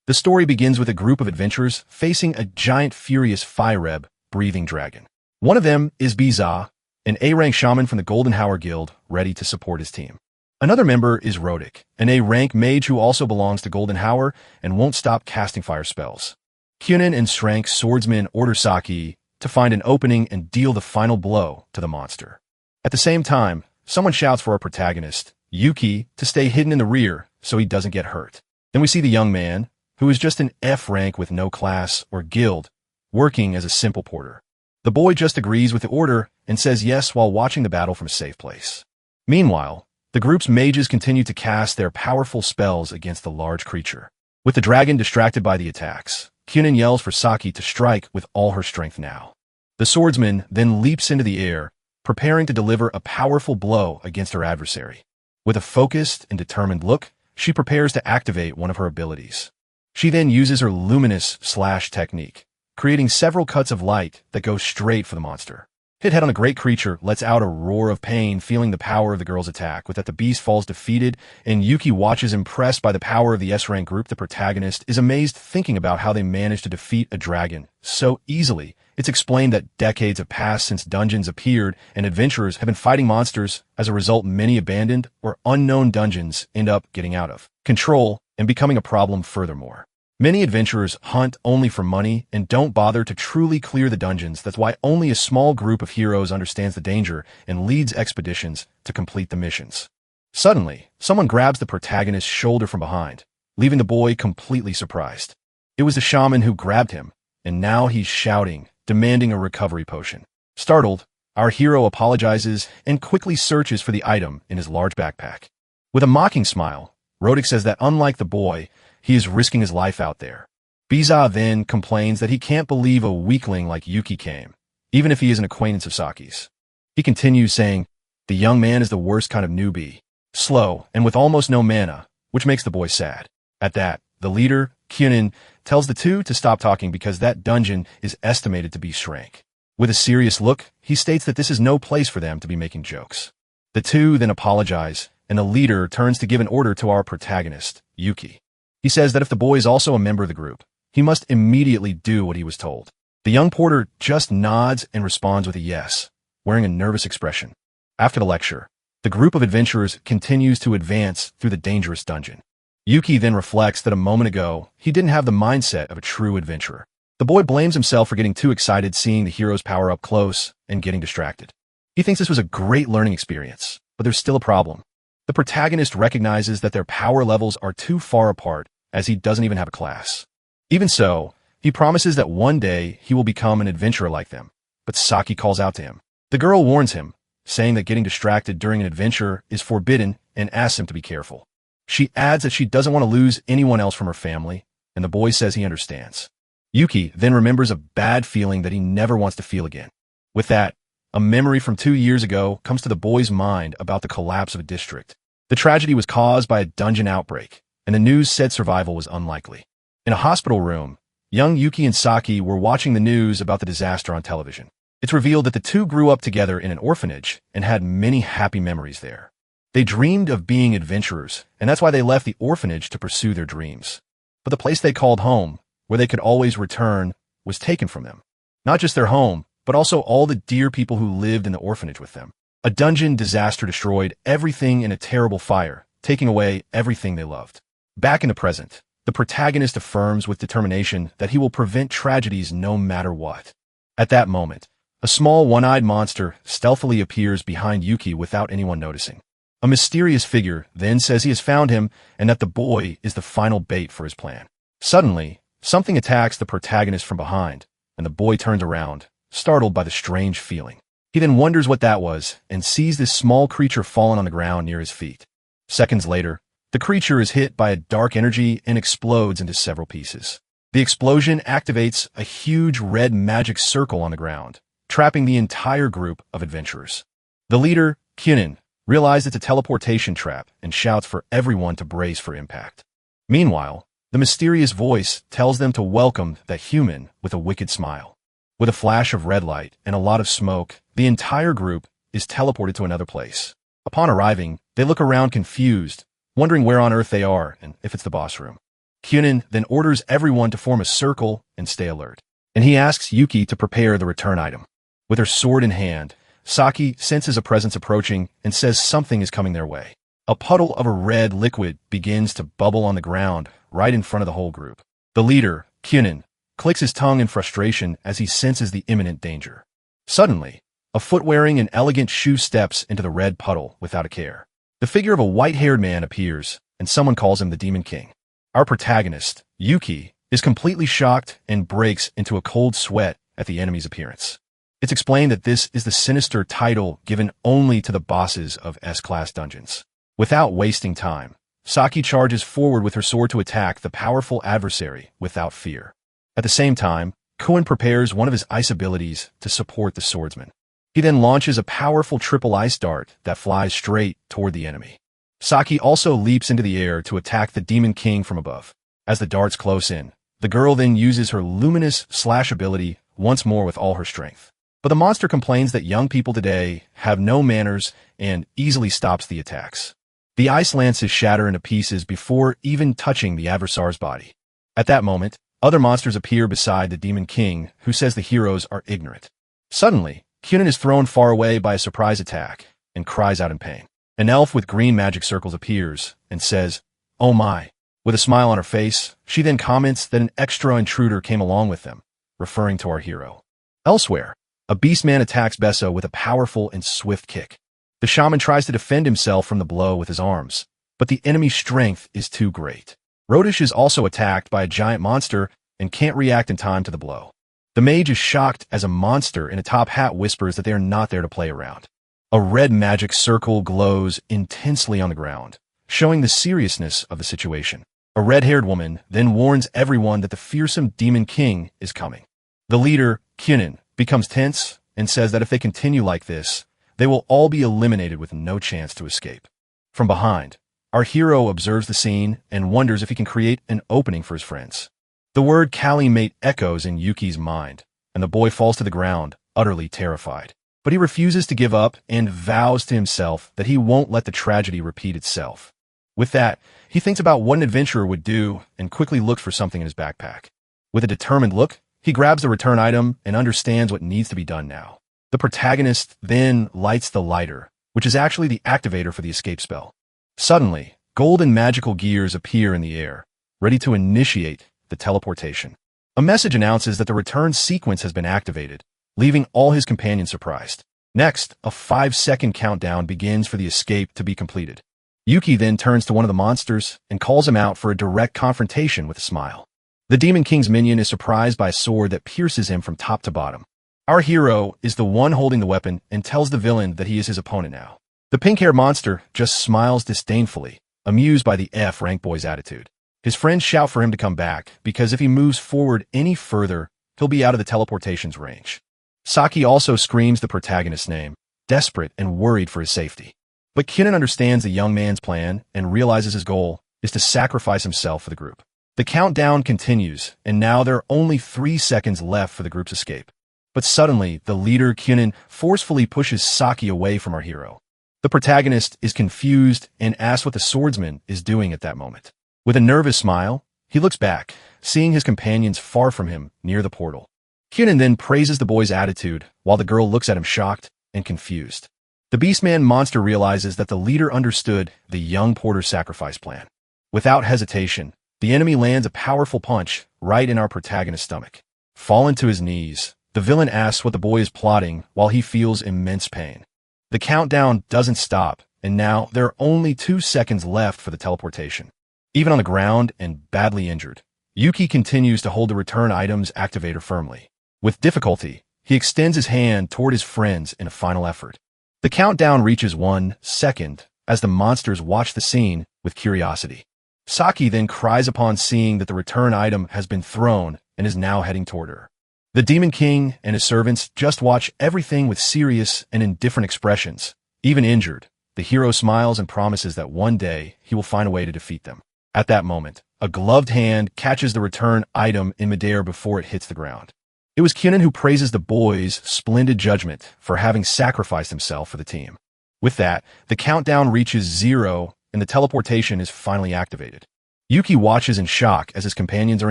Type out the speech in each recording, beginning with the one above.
The story begins with a group of adventurers facing a giant furious fire-ebb breathing dragon. One of them is Biza, an A-rank shaman from the Golden Hour Guild, ready to support his team. Another member is Rodic, an A-rank mage who also belongs to Golden Hour and won't stop casting fire spells. Kunin and Shrank swordsmen order Saki to find an opening and deal the final blow to the monster. At the same time, someone shouts for our protagonist, Yuki, to stay hidden in the rear so he doesn't get hurt. Then we see the young man, who is just an F rank with no class or guild, working as a simple porter. The boy just agrees with the order and says yes while watching the battle from a safe place. Meanwhile, the group's mages continue to cast their powerful spells against the large creature. With the dragon distracted by the attacks, Kunin yells for Saki to strike with all her strength now. The swordsman then leaps into the air, preparing to deliver a powerful blow against her adversary. With a focused and determined look, she prepares to activate one of her abilities. She then uses her luminous slash technique, creating several cuts of light that go straight for the monster. Hit head on a great creature lets out a roar of pain, feeling the power of the girl's attack. With that, the beast falls defeated, and Yuki watches impressed by the power of the S-rank group. The protagonist is amazed thinking about how they managed to defeat a dragon so easily. It's explained that decades have passed since dungeons appeared, and adventurers have been fighting monsters. As a result, many abandoned or unknown dungeons end up getting out of control and becoming a problem furthermore. Many adventurers hunt only for money and don't bother to truly clear the dungeons. That's why only a small group of heroes understands the danger and leads expeditions to complete the missions. Suddenly, someone grabs the protagonist's shoulder from behind, leaving the boy completely surprised. It was the shaman who grabbed him, and now he's shouting, demanding a recovery potion. Startled, our hero apologizes and quickly searches for the item in his large backpack. With a mocking smile, Rodic says that unlike the boy, he is risking his life out there. Biza then complains that he can't believe a weakling like Yuki came, even if he is an acquaintance of Saki's. He continues saying, the young man is the worst kind of newbie, slow and with almost no mana, which makes the boy sad. At that, the leader, Kunin, tells the two to stop talking because that dungeon is estimated to be Shrank. With a serious look, he states that this is no place for them to be making jokes. The two then apologize, and the leader turns to give an order to our protagonist, Yuki. He says that if the boy is also a member of the group, he must immediately do what he was told. The young porter just nods and responds with a yes, wearing a nervous expression. After the lecture, the group of adventurers continues to advance through the dangerous dungeon. Yuki then reflects that a moment ago, he didn't have the mindset of a true adventurer. The boy blames himself for getting too excited seeing the hero's power up close and getting distracted. He thinks this was a great learning experience, but there's still a problem. The protagonist recognizes that their power levels are too far apart, as he doesn't even have a class. Even so, he promises that one day he will become an adventurer like them, but Saki calls out to him. The girl warns him, saying that getting distracted during an adventure is forbidden and asks him to be careful. She adds that she doesn't want to lose anyone else from her family, and the boy says he understands. Yuki then remembers a bad feeling that he never wants to feel again. With that, a memory from 2 years ago comes to the boy's mind about the collapse of a district. The tragedy was caused by a dungeon outbreak, and the news said survival was unlikely. In a hospital room, young Yuki and Saki were watching the news about the disaster on television. It's revealed that the two grew up together in an orphanage and had many happy memories there. They dreamed of being adventurers, and that's why they left the orphanage to pursue their dreams. But the place they called home, where they could always return, was taken from them. Not just their home, but also all the dear people who lived in the orphanage with them. A dungeon disaster destroyed everything in a terrible fire, taking away everything they loved. Back in the present, the protagonist affirms with determination that he will prevent tragedies no matter what. At that moment, a small one-eyed monster stealthily appears behind Yuki without anyone noticing. A mysterious figure then says he has found him and that the boy is the final bait for his plan. Suddenly, something attacks the protagonist from behind, and the boy turns around, startled by the strange feeling. He then wonders what that was and sees this small creature fallen on the ground near his feet. Seconds later, the creature is hit by a dark energy and explodes into several pieces. The explosion activates a huge red magic circle on the ground, trapping the entire group of adventurers. The leader, Kunin, realizes it's a teleportation trap and shouts for everyone to brace for impact. Meanwhile, the mysterious voice tells them to welcome that human with a wicked smile. With a flash of red light and a lot of smoke, the entire group is teleported to another place. Upon arriving, they look around confused, wondering where on earth they are and if it's the boss room. Kyunin then orders everyone to form a circle and stay alert. And he asks Yuki to prepare the return item. With her sword in hand, Saki senses a presence approaching and says something is coming their way. A puddle of a red liquid begins to bubble on the ground right in front of the whole group. The leader, Kyunin, clicks his tongue in frustration as he senses the imminent danger. Suddenly, a foot wearing an elegant shoe steps into the red puddle without a care. The figure of a white-haired man appears, and someone calls him the Demon King. Our protagonist, Yuki, is completely shocked and breaks into a cold sweat at the enemy's appearance. It's explained that this is the sinister title given only to the bosses of S-class dungeons. Without wasting time, Saki charges forward with her sword to attack the powerful adversary without fear. At the same time, Koen prepares one of his ice abilities to support the swordsman. He then launches a powerful triple ice dart that flies straight toward the enemy. Saki also leaps into the air to attack the Demon King from above. As the darts close in, the girl then uses her luminous slash ability once more with all her strength. But the monster complains that young people today have no manners and easily stops the attacks. The ice lances shatter into pieces before even touching the adversary's body. At that moment, other monsters appear beside the Demon King, who says the heroes are ignorant. Suddenly, Kyunin is thrown far away by a surprise attack and cries out in pain. An elf with green magic circles appears and says, "Oh my." With a smile on her face, she then comments that an extra intruder came along with them, referring to our hero. Elsewhere, a beastman attacks Bessa with a powerful and swift kick. The shaman tries to defend himself from the blow with his arms, but the enemy's strength is too great. Rodish is also attacked by a giant monster and can't react in time to the blow. The mage is shocked as a monster in a top hat whispers that they are not there to play around. A red magic circle glows intensely on the ground, showing the seriousness of the situation. A red-haired woman then warns everyone that the fearsome Demon King is coming. The leader, Kyunin, becomes tense and says that if they continue like this, they will all be eliminated with no chance to escape. From behind, our hero observes the scene and wonders if he can create an opening for his friends. The word Kali mate echoes in Yuki's mind, and the boy falls to the ground, utterly terrified. But he refuses to give up and vows to himself that he won't let the tragedy repeat itself. With that, he thinks about what an adventurer would do and quickly looks for something in his backpack. With a determined look, he grabs the return item and understands what needs to be done now. The protagonist then lights the lighter, which is actually the activator for the escape spell. Suddenly, golden magical gears appear in the air, ready to initiate the teleportation. A message announces that the return sequence has been activated, leaving all his companions surprised. Next, a 5-second countdown begins for the escape to be completed. Yuki then turns to one of the monsters and calls him out for a direct confrontation with a smile. The Demon King's minion is surprised by a sword that pierces him from top to bottom. Our hero is the one holding the weapon and tells the villain that he is his opponent now. The pink-haired monster just smiles disdainfully, amused by the F-rank boy's attitude. His friends shout for him to come back, because if he moves forward any further, he'll be out of the teleportation's range. Saki also screams the protagonist's name, desperate and worried for his safety. But Kyunin understands the young man's plan and realizes his goal is to sacrifice himself for the group. The countdown continues, and now there are only 3 seconds left for the group's escape. But suddenly, the leader, Kyunin, forcefully pushes Saki away from our hero. The protagonist is confused and asks what the swordsman is doing at that moment. With a nervous smile, he looks back, seeing his companions far from him near the portal. Kyunin then praises the boy's attitude, while the girl looks at him shocked and confused. The Beastman monster realizes that the leader understood the young porter's sacrifice plan. Without hesitation, the enemy lands a powerful punch right in our protagonist's stomach. Fallen to his knees, the villain asks what the boy is plotting while he feels immense pain. The countdown doesn't stop, and now there are only 2 seconds left for the teleportation. Even on the ground and badly injured, Yuki continues to hold the return item's activator firmly. With difficulty, he extends his hand toward his friends in a final effort. The countdown reaches 1 second as the monsters watch the scene with curiosity. Saki then cries upon seeing that the return item has been thrown and is now heading toward her. The Demon King and his servants just watch everything with serious and indifferent expressions. Even injured, the hero smiles and promises that one day he will find a way to defeat them. At that moment, a gloved hand catches the return item in midair before it hits the ground. It was Kyunin who praises the boy's splendid judgment for having sacrificed himself for the team. With that, the countdown reaches 0 and the teleportation is finally activated. Yuki watches in shock as his companions are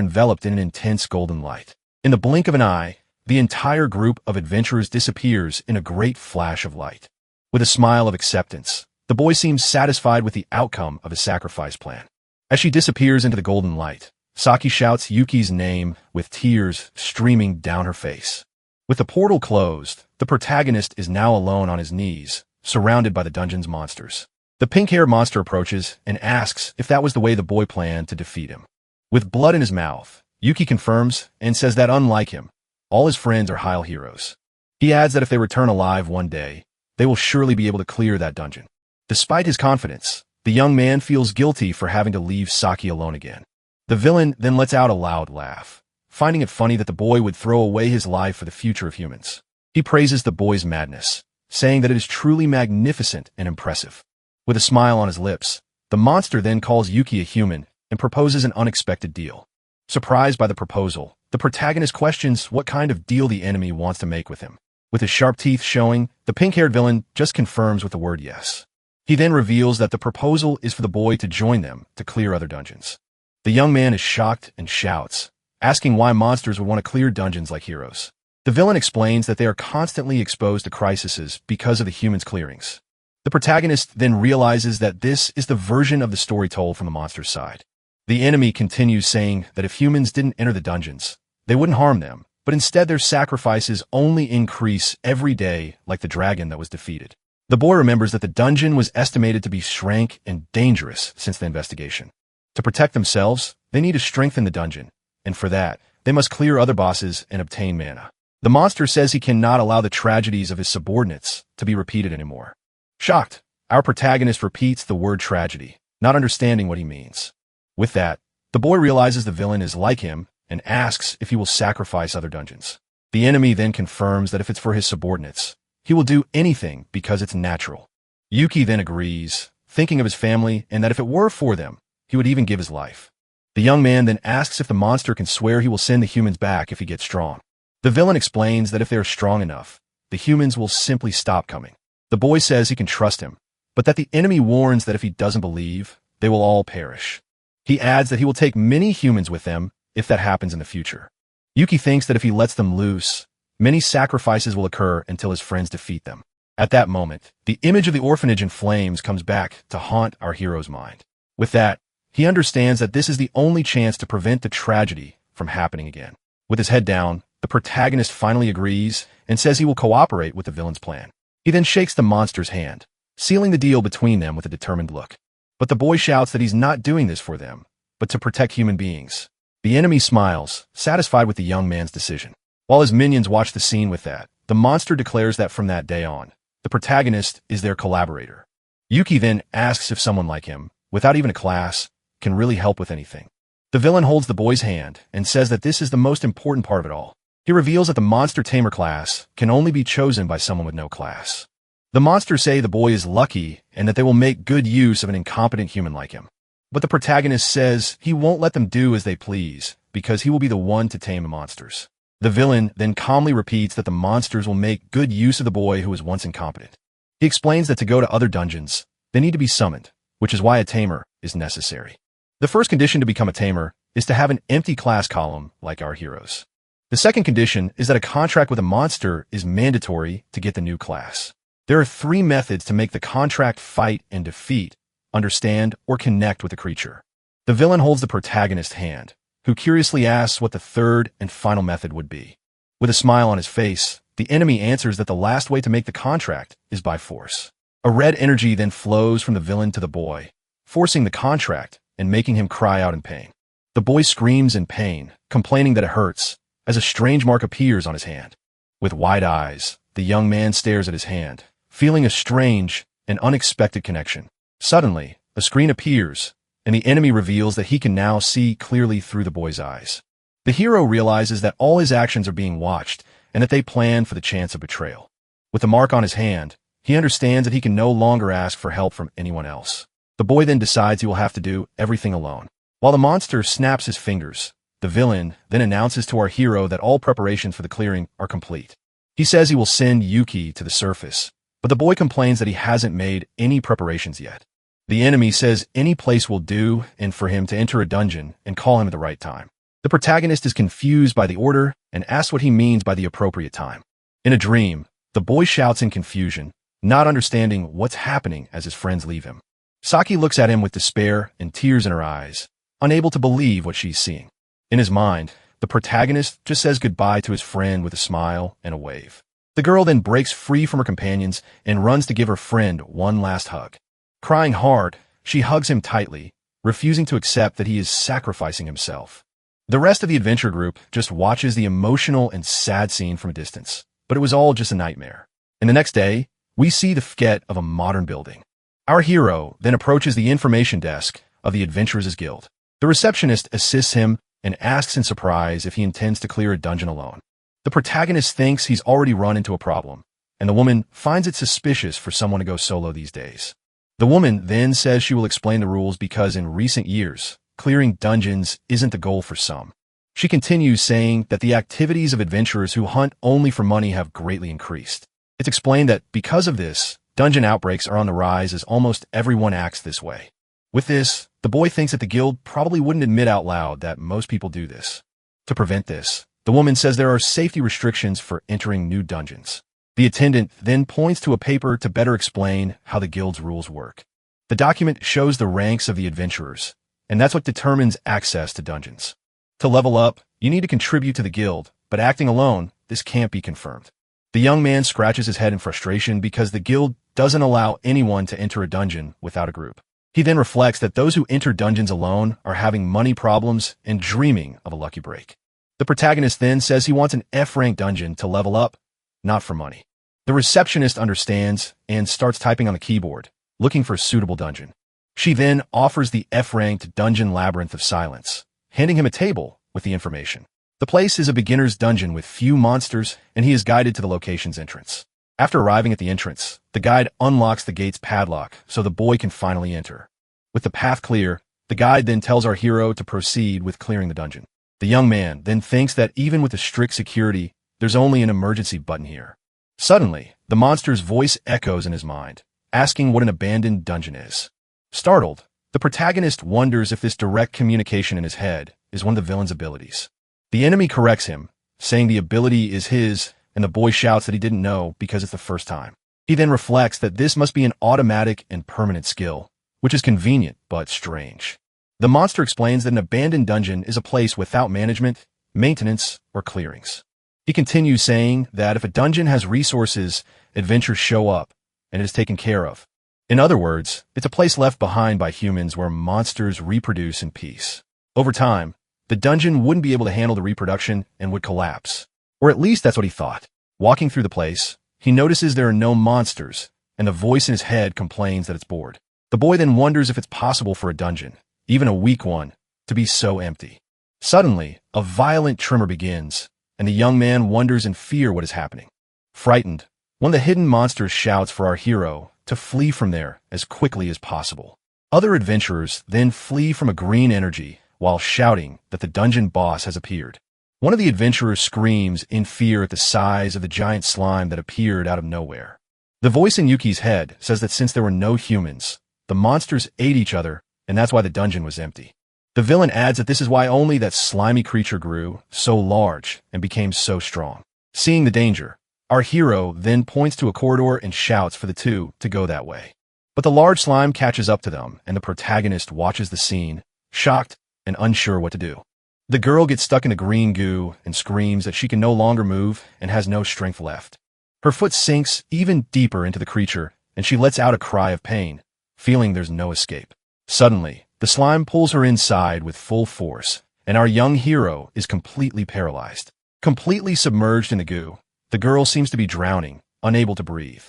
enveloped in an intense golden light. In the blink of an eye, the entire group of adventurers disappears in a great flash of light. With a smile of acceptance, the boy seems satisfied with the outcome of his sacrifice plan. As she disappears into the golden light, Saki shouts Yuki's name with tears streaming down her face. With the portal closed, the protagonist is now alone on his knees, surrounded by the dungeon's monsters. The pink-haired monster approaches and asks if that was the way the boy planned to defeat him. With blood in his mouth, Yuki confirms and says that unlike him, all his friends are Heil heroes. He adds that if they return alive one day, they will surely be able to clear that dungeon. Despite his confidence, the young man feels guilty for having to leave Saki alone again. The villain then lets out a loud laugh, finding it funny that the boy would throw away his life for the future of humans. He praises the boy's madness, saying that it is truly magnificent and impressive. With a smile on his lips, the monster then calls Yuki a human and proposes an unexpected deal. Surprised by the proposal, the protagonist questions what kind of deal the enemy wants to make with him. With his sharp teeth showing, the pink-haired villain just confirms with the word yes. He then reveals that the proposal is for the boy to join them to clear other dungeons. The young man is shocked and shouts, asking why monsters would want to clear dungeons like heroes. The villain explains that they are constantly exposed to crises because of the humans' clearings. The protagonist then realizes that this is the version of the story told from the monster's side. The enemy continues saying that if humans didn't enter the dungeons, they wouldn't harm them, but instead their sacrifices only increase every day like the dragon that was defeated. The boy remembers that the dungeon was estimated to be shrank and dangerous since the investigation. To protect themselves, they need to strengthen the dungeon, and for that, they must clear other bosses and obtain mana. The monster says he cannot allow the tragedies of his subordinates to be repeated anymore. Shocked, our protagonist repeats the word tragedy, not understanding what he means. With that, the boy realizes the villain is like him and asks if he will sacrifice other dungeons. The enemy then confirms that if it's for his subordinates, he will do anything because it's natural. Yuki then agrees, thinking of his family and that if it were for them, he would even give his life. The young man then asks if the monster can swear he will send the humans back if he gets strong. The villain explains that if they are strong enough, the humans will simply stop coming. The boy says he can trust him, but that the enemy warns that if he doesn't believe, they will all perish. He adds that he will take many humans with them if that happens in the future. Yuki thinks that if he lets them loose, many sacrifices will occur until his friends defeat them. At that moment, the image of the orphanage in flames comes back to haunt our hero's mind. With that, he understands that this is the only chance to prevent the tragedy from happening again. With his head down, the protagonist finally agrees and says he will cooperate with the villain's plan. He then shakes the monster's hand, sealing the deal between them with a determined look. But the boy shouts that he's not doing this for them, but to protect human beings. The enemy smiles, satisfied with the young man's decision. While his minions watch the scene with that, the monster declares that from that day on, the protagonist is their collaborator. Yuki then asks if someone like him, without even a class, can really help with anything. The villain holds the boy's hand and says that this is the most important part of it all. He reveals that the Monster Tamer class can only be chosen by someone with no class. The monsters say the boy is lucky and that they will make good use of an incompetent human like him. But the protagonist says he won't let them do as they please because he will be the one to tame the monsters. The villain then calmly repeats that the monsters will make good use of the boy who was once incompetent. He explains that to go to other dungeons, they need to be summoned, which is why a tamer is necessary. The first condition to become a tamer is to have an empty class column like our heroes. The second condition is that a contract with a monster is mandatory to get the new class. There are 3 methods to make the contract fight and defeat, understand, or connect with the creature. The villain holds the protagonist's hand, who curiously asks what the third and final method would be. With a smile on his face, the enemy answers that the last way to make the contract is by force. A red energy then flows from the villain to the boy, forcing the contract and making him cry out in pain. The boy screams in pain, complaining that it hurts, as a strange mark appears on his hand. With wide eyes, the young man stares at his hand, feeling a strange and unexpected connection. Suddenly, a screen appears, and the enemy reveals that he can now see clearly through the boy's eyes. The hero realizes that all his actions are being watched and that they plan for the chance of betrayal. With the mark on his hand, he understands that he can no longer ask for help from anyone else. The boy then decides he will have to do everything alone. While the monster snaps his fingers, the villain then announces to our hero that all preparations for the clearing are complete. He says he will send Yuki to the surface, but the boy complains that he hasn't made any preparations yet. The enemy says any place will do and for him to enter a dungeon and call him at the right time. The protagonist is confused by the order and asks what he means by the appropriate time. In a dream, the boy shouts in confusion, not understanding what's happening as his friends leave him. Saki looks at him with despair and tears in her eyes, unable to believe what she's seeing. In his mind, the protagonist just says goodbye to his friend with a smile and a wave. The girl then breaks free from her companions and runs to give her friend one last hug. Crying hard, she hugs him tightly, refusing to accept that he is sacrificing himself. The rest of the adventure group just watches the emotional and sad scene from a distance, but it was all just a nightmare. And the next day, we see the facade of a modern building. Our hero then approaches the information desk of the Adventurers' Guild. The receptionist assists him and asks in surprise if he intends to clear a dungeon alone. The protagonist thinks he's already run into a problem, and the woman finds it suspicious for someone to go solo these days. The woman then says she will explain the rules because in recent years, clearing dungeons isn't the goal for some. She continues saying that the activities of adventurers who hunt only for money have greatly increased. It's explained that because of this, dungeon outbreaks are on the rise as almost everyone acts this way. With this, the boy thinks that the guild probably wouldn't admit out loud that most people do this. To prevent this, the woman says there are safety restrictions for entering new dungeons. The attendant then points to a paper to better explain how the guild's rules work. The document shows the ranks of the adventurers, and that's what determines access to dungeons. To level up, you need to contribute to the guild, but acting alone, this can't be confirmed. The young man scratches his head in frustration because the guild doesn't allow anyone to enter a dungeon without a group. He then reflects that those who enter dungeons alone are having money problems and dreaming of a lucky break. The protagonist then says he wants an F-rank dungeon to level up, not for money. The receptionist understands and starts typing on the keyboard, looking for a suitable dungeon. She then offers the F-ranked Dungeon Labyrinth of Silence, handing him a table with the information. The place is a beginner's dungeon with few monsters, and he is guided to the location's entrance. After arriving at the entrance, the guide unlocks the gate's padlock so the boy can finally enter. With the path clear, the guide then tells our hero to proceed with clearing the dungeon. The young man then thinks that even with the strict security, there's only an emergency button here. Suddenly, the monster's voice echoes in his mind, asking what an abandoned dungeon is. Startled, the protagonist wonders if this direct communication in his head is one of the villain's abilities. The enemy corrects him, saying the ability is his, and the boy shouts that he didn't know because it's the first time. He then reflects that this must be an automatic and permanent skill, which is convenient but strange. The monster explains that an abandoned dungeon is a place without management, maintenance, or clearings. He continues saying that if a dungeon has resources, adventures show up, and it is taken care of. In other words, it's a place left behind by humans where monsters reproduce in peace. Over time, the dungeon wouldn't be able to handle the reproduction and would collapse. Or at least that's what he thought. Walking through the place, he notices there are no monsters, and the voice in his head complains that it's bored. The boy then wonders if it's possible for a dungeon, even a weak one, to be so empty. Suddenly, a violent tremor begins, and the young man wonders in fear what is happening. Frightened, one of the hidden monsters shouts for our hero to flee from there as quickly as possible. Other adventurers then flee from a green energy while shouting that the dungeon boss has appeared. One of the adventurers screams in fear at the size of the giant slime that appeared out of nowhere. The voice in Yuki's head says that since there were no humans, the monsters ate each other, and that's why the dungeon was empty. The villain adds that this is why only that slimy creature grew so large and became so strong. Seeing the danger, our hero then points to a corridor and shouts for the two to go that way. But the large slime catches up to them, and the protagonist watches the scene, shocked and unsure what to do. The girl gets stuck in the green goo and screams that she can no longer move and has no strength left. Her foot sinks even deeper into the creature, and she lets out a cry of pain, feeling there's no escape. Suddenly, the slime pulls her inside with full force, and our young hero is completely paralyzed. Completely submerged in the goo, the girl seems to be drowning, unable to breathe.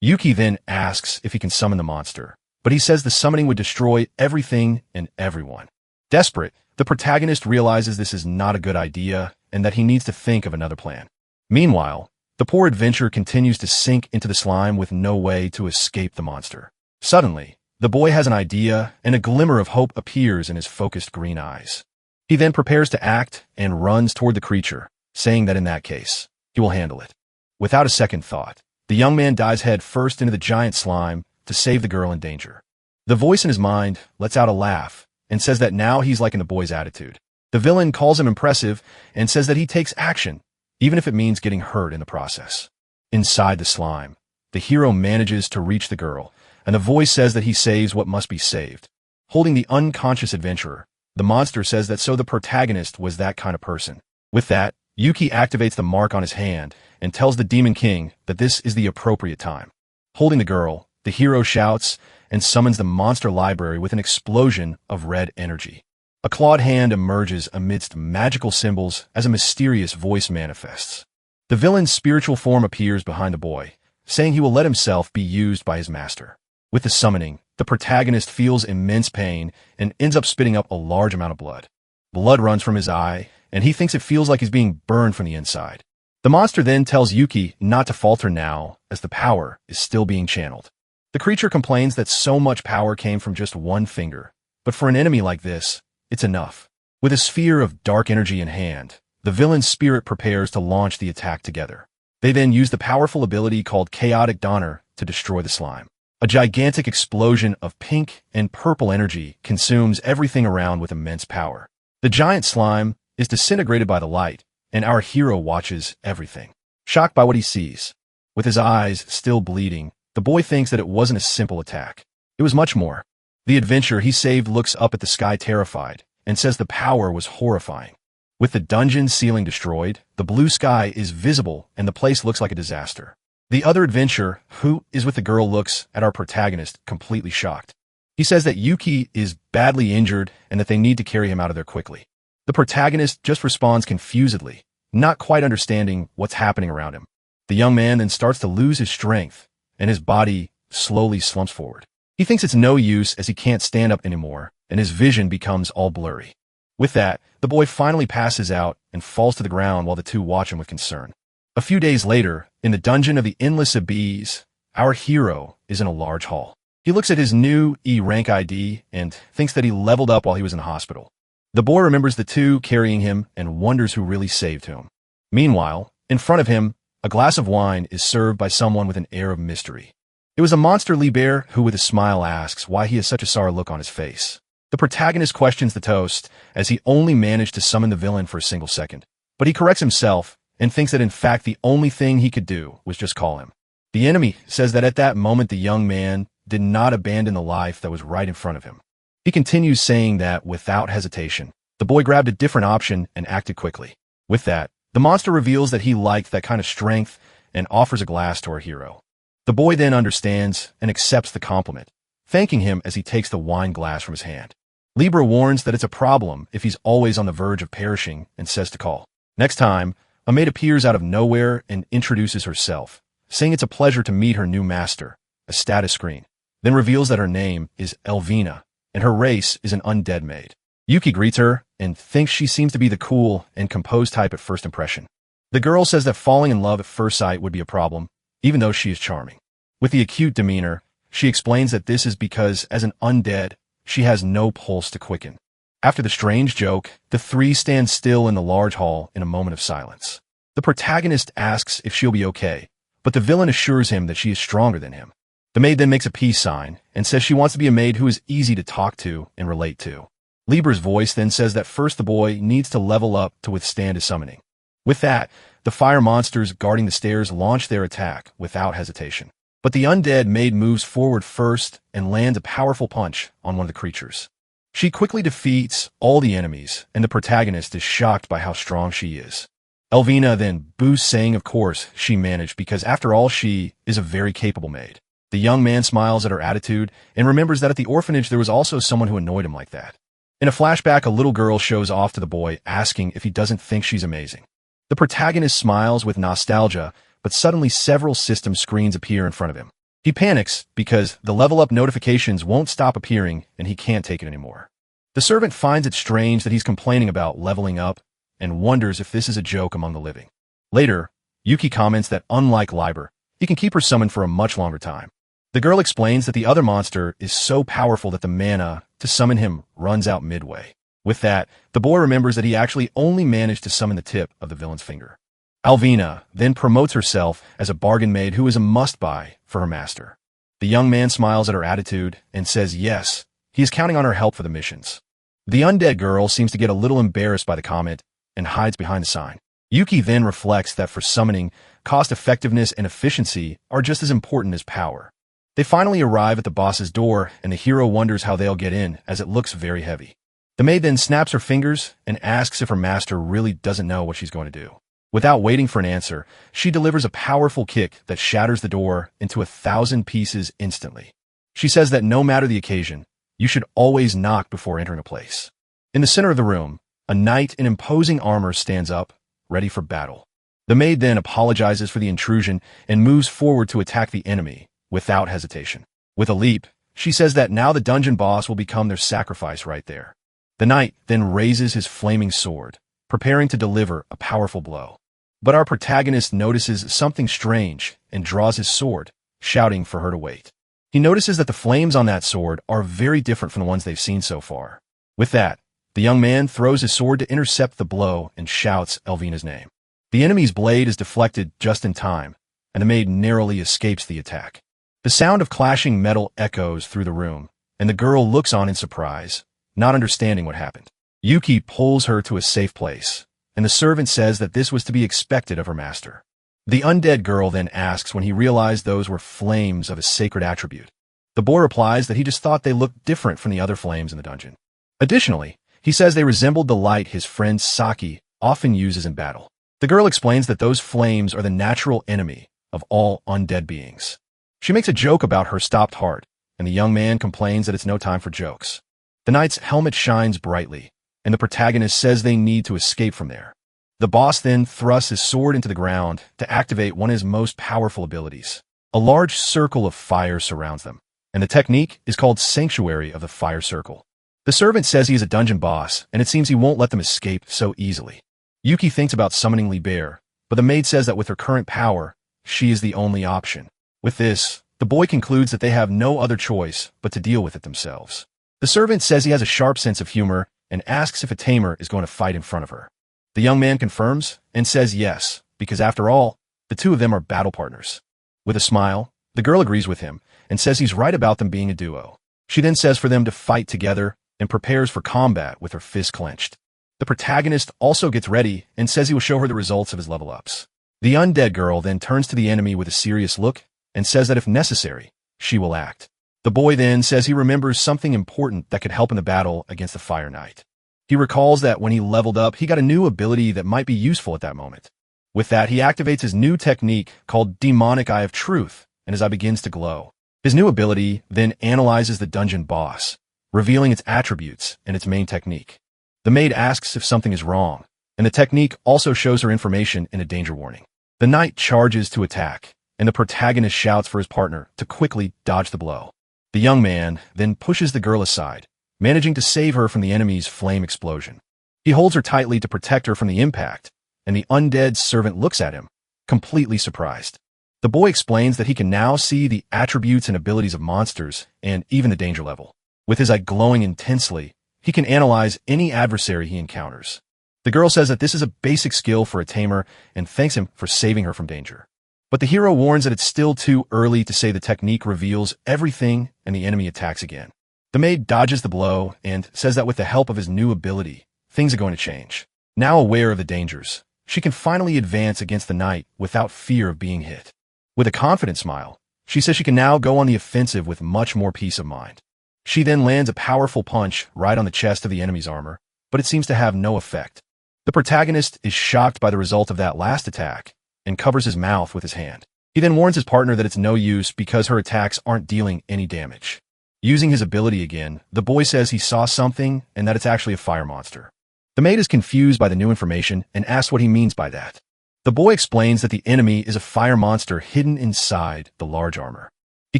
Yuki then asks if he can summon the monster, but he says the summoning would destroy everything and everyone. Desperate, the protagonist realizes this is not a good idea and that he needs to think of another plan. Meanwhile, the poor adventurer continues to sink into the slime with no way to escape the monster. Suddenly, the boy has an idea and a glimmer of hope appears in his focused green eyes. He then prepares to act and runs toward the creature, saying that in that case, he will handle it. Without a second thought, the young man dives head first into the giant slime to save the girl in danger. The voice in his mind lets out a laugh and says that now he's liking the boy's attitude. The villain calls him impressive and says that he takes action, even if it means getting hurt in the process. Inside the slime, the hero manages to reach the girl, and the voice says that he saves what must be saved. Holding the unconscious adventurer, the monster says that so the protagonist was that kind of person. With that, Yuki activates the mark on his hand and tells the Demon King that this is the appropriate time. Holding the girl, the hero shouts and summons the monster library with an explosion of red energy. A clawed hand emerges amidst magical symbols as a mysterious voice manifests. The villain's spiritual form appears behind the boy, saying he will let himself be used by his master. With the summoning, the protagonist feels immense pain and ends up spitting up a large amount of blood. Blood runs from his eye, and he thinks it feels like he's being burned from the inside. The monster then tells Yuki not to falter now, as the power is still being channeled. The creature complains that so much power came from just one finger, but for an enemy like this, it's enough. With a sphere of dark energy in hand, the villain's spirit prepares to launch the attack together. They then use the powerful ability called Chaotic Donner to destroy the slime. A gigantic explosion of pink and purple energy consumes everything around with immense power. The giant slime is disintegrated by the light, and our hero watches everything, shocked by what he sees. With his eyes still bleeding, the boy thinks that it wasn't a simple attack. It was much more. The adventurer he saved looks up at the sky terrified and says the power was horrifying. With the dungeon ceiling destroyed, the blue sky is visible and the place looks like a disaster. The other adventurer, who is with the girl, looks at our protagonist completely shocked. He says that Yuki is badly injured and that they need to carry him out of there quickly. The protagonist just responds confusedly, not quite understanding what's happening around him. The young man then starts to lose his strength, and his body slowly slumps forward. He thinks it's no use as he can't stand up anymore, and his vision becomes all blurry. With that, the boy finally passes out and falls to the ground while the two watch him with concern. A few days later, in the dungeon of the Endless Abyss, our hero is in a large hall. He looks at his new E-rank ID and thinks that he leveled up while he was in the hospital. The boy remembers the two carrying him and wonders who really saved him. Meanwhile, in front of him, a glass of wine is served by someone with an air of mystery. It was a monster bear who with a smile asks why he has such a sour look on his face. The protagonist questions the toast as he only managed to summon the villain for a single second. But he corrects himself and thinks that in fact the only thing he could do was just call him. The enemy says that at that moment the young man did not abandon the life that was right in front of him. He continues saying that without hesitation, the boy grabbed a different option and acted quickly. With that, the monster reveals that he liked that kind of strength and offers a glass to our hero. The boy then understands and accepts the compliment, thanking him as he takes the wine glass from his hand. Libra warns that it's a problem if he's always on the verge of perishing and says to call. Next time, a maid appears out of nowhere and introduces herself, saying it's a pleasure to meet her new master, a status screen, then reveals that her name is Elvina, and her race is an undead maid. Yuki greets her and thinks she seems to be the cool and composed type at first impression. The girl says that falling in love at first sight would be a problem, even though she is charming. With the acute demeanor, she explains that this is because, as an undead, she has no pulse to quicken. After the strange joke, the three stand still in the large hall in a moment of silence. The protagonist asks if she'll be okay, but the villain assures him that she is stronger than him. The maid then makes a peace sign and says she wants to be a maid who is easy to talk to and relate to. Libra's voice then says that first the boy needs to level up to withstand his summoning. With that, the fire monsters guarding the stairs launch their attack without hesitation. But the undead maid moves forward first and lands a powerful punch on one of the creatures. She quickly defeats all the enemies, and the protagonist is shocked by how strong she is. Elvina then boosts, saying of course she managed because after all she is a very capable maid. The young man smiles at her attitude and remembers that at the orphanage there was also someone who annoyed him like that. In a flashback, a little girl shows off to the boy, asking if he doesn't think she's amazing. The protagonist smiles with nostalgia, but suddenly several system screens appear in front of him. He panics because the level up notifications won't stop appearing and he can't take it anymore. The servant finds it strange that he's complaining about leveling up and wonders if this is a joke among the living. Later, Yuki comments that unlike Liber, he can keep her summoned for a much longer time. The girl explains that the other monster is so powerful that the mana to summon him runs out midway. With that, the boy remembers that he actually only managed to summon the tip of the villain's finger. Elvina then promotes herself as a bargain maid who is a must-buy for her master. The young man smiles at her attitude and says yes, he is counting on her help for the missions. The undead girl seems to get a little embarrassed by the comment and hides behind the sign. Yuki then reflects that for summoning, cost-effectiveness and efficiency are just as important as power. They finally arrive at the boss's door, and the hero wonders how they'll get in, as it looks very heavy. The maid then snaps her fingers and asks if her master really doesn't know what she's going to do. Without waiting for an answer, she delivers a powerful kick that shatters the door into 1,000 pieces instantly. She says that no matter the occasion, you should always knock before entering a place. In the center of the room, a knight in imposing armor stands up, ready for battle. The maid then apologizes for the intrusion and moves forward to attack the enemy, without hesitation. With a leap, she says that now the dungeon boss will become their sacrifice right there. The knight then raises his flaming sword, preparing to deliver a powerful blow. But our protagonist notices something strange and draws his sword, shouting for her to wait. He notices that the flames on that sword are very different from the ones they've seen so far. With that, the young man throws his sword to intercept the blow and shouts Elvina's name. The enemy's blade is deflected just in time, and the maid narrowly escapes the attack. The sound of clashing metal echoes through the room, and the girl looks on in surprise, not understanding what happened. Yuki pulls her to a safe place, and the servant says that this was to be expected of her master. The undead girl then asks when he realized those were flames of a sacred attribute. The boy replies that he just thought they looked different from the other flames in the dungeon. Additionally, he says they resembled the light his friend Saki often uses in battle. The girl explains that those flames are the natural enemy of all undead beings. She makes a joke about her stopped heart, and the young man complains that it's no time for jokes. The knight's helmet shines brightly, and the protagonist says they need to escape from there. The boss then thrusts his sword into the ground to activate one of his most powerful abilities. A large circle of fire surrounds them, and the technique is called Sanctuary of the Fire Circle. The servant says he is a dungeon boss, and it seems he won't let them escape so easily. Yuki thinks about summoning Liber, but the maid says that with her current power, she is the only option. With this, the boy concludes that they have no other choice but to deal with it themselves. The servant says he has a sharp sense of humor and asks if a tamer is going to fight in front of her. The young man confirms and says yes, because after all, the two of them are battle partners. With a smile, the girl agrees with him and says he's right about them being a duo. She then says for them to fight together and prepares for combat with her fist clenched. The protagonist also gets ready and says he will show her the results of his level ups. The undead girl then turns to the enemy with a serious look and says that if necessary, she will act. The boy then says he remembers something important that could help in the battle against the Fire Knight. He recalls that when he leveled up, he got a new ability that might be useful at that moment. With that, he activates his new technique called Demonic Eye of Truth, and his eye begins to glow. His new ability then analyzes the dungeon boss, revealing its attributes and its main technique. The maid asks if something is wrong, and the technique also shows her information in a danger warning. The knight charges to attack, and the protagonist shouts for his partner to quickly dodge the blow. The young man then pushes the girl aside, managing to save her from the enemy's flame explosion. He holds her tightly to protect her from the impact, and the undead servant looks at him, completely surprised. The boy explains that he can now see the attributes and abilities of monsters and even the danger level. With his eye glowing intensely, he can analyze any adversary he encounters. The girl says that this is a basic skill for a tamer and thanks him for saving her from danger. But the hero warns that it's still too early to say the technique reveals everything and the enemy attacks again. The maid dodges the blow and says that with the help of his new ability, things are going to change. Now aware of the dangers, she can finally advance against the knight without fear of being hit. With a confident smile, she says she can now go on the offensive with much more peace of mind. She then lands a powerful punch right on the chest of the enemy's armor, but it seems to have no effect. The protagonist is shocked by the result of that last attack and covers his mouth with his hand. He then warns his partner that it's no use because her attacks aren't dealing any damage. Using his ability again, the boy says he saw something and that it's actually a fire monster. The maid is confused by the new information and asks what he means by that. The boy explains that the enemy is a fire monster hidden inside the large armor. He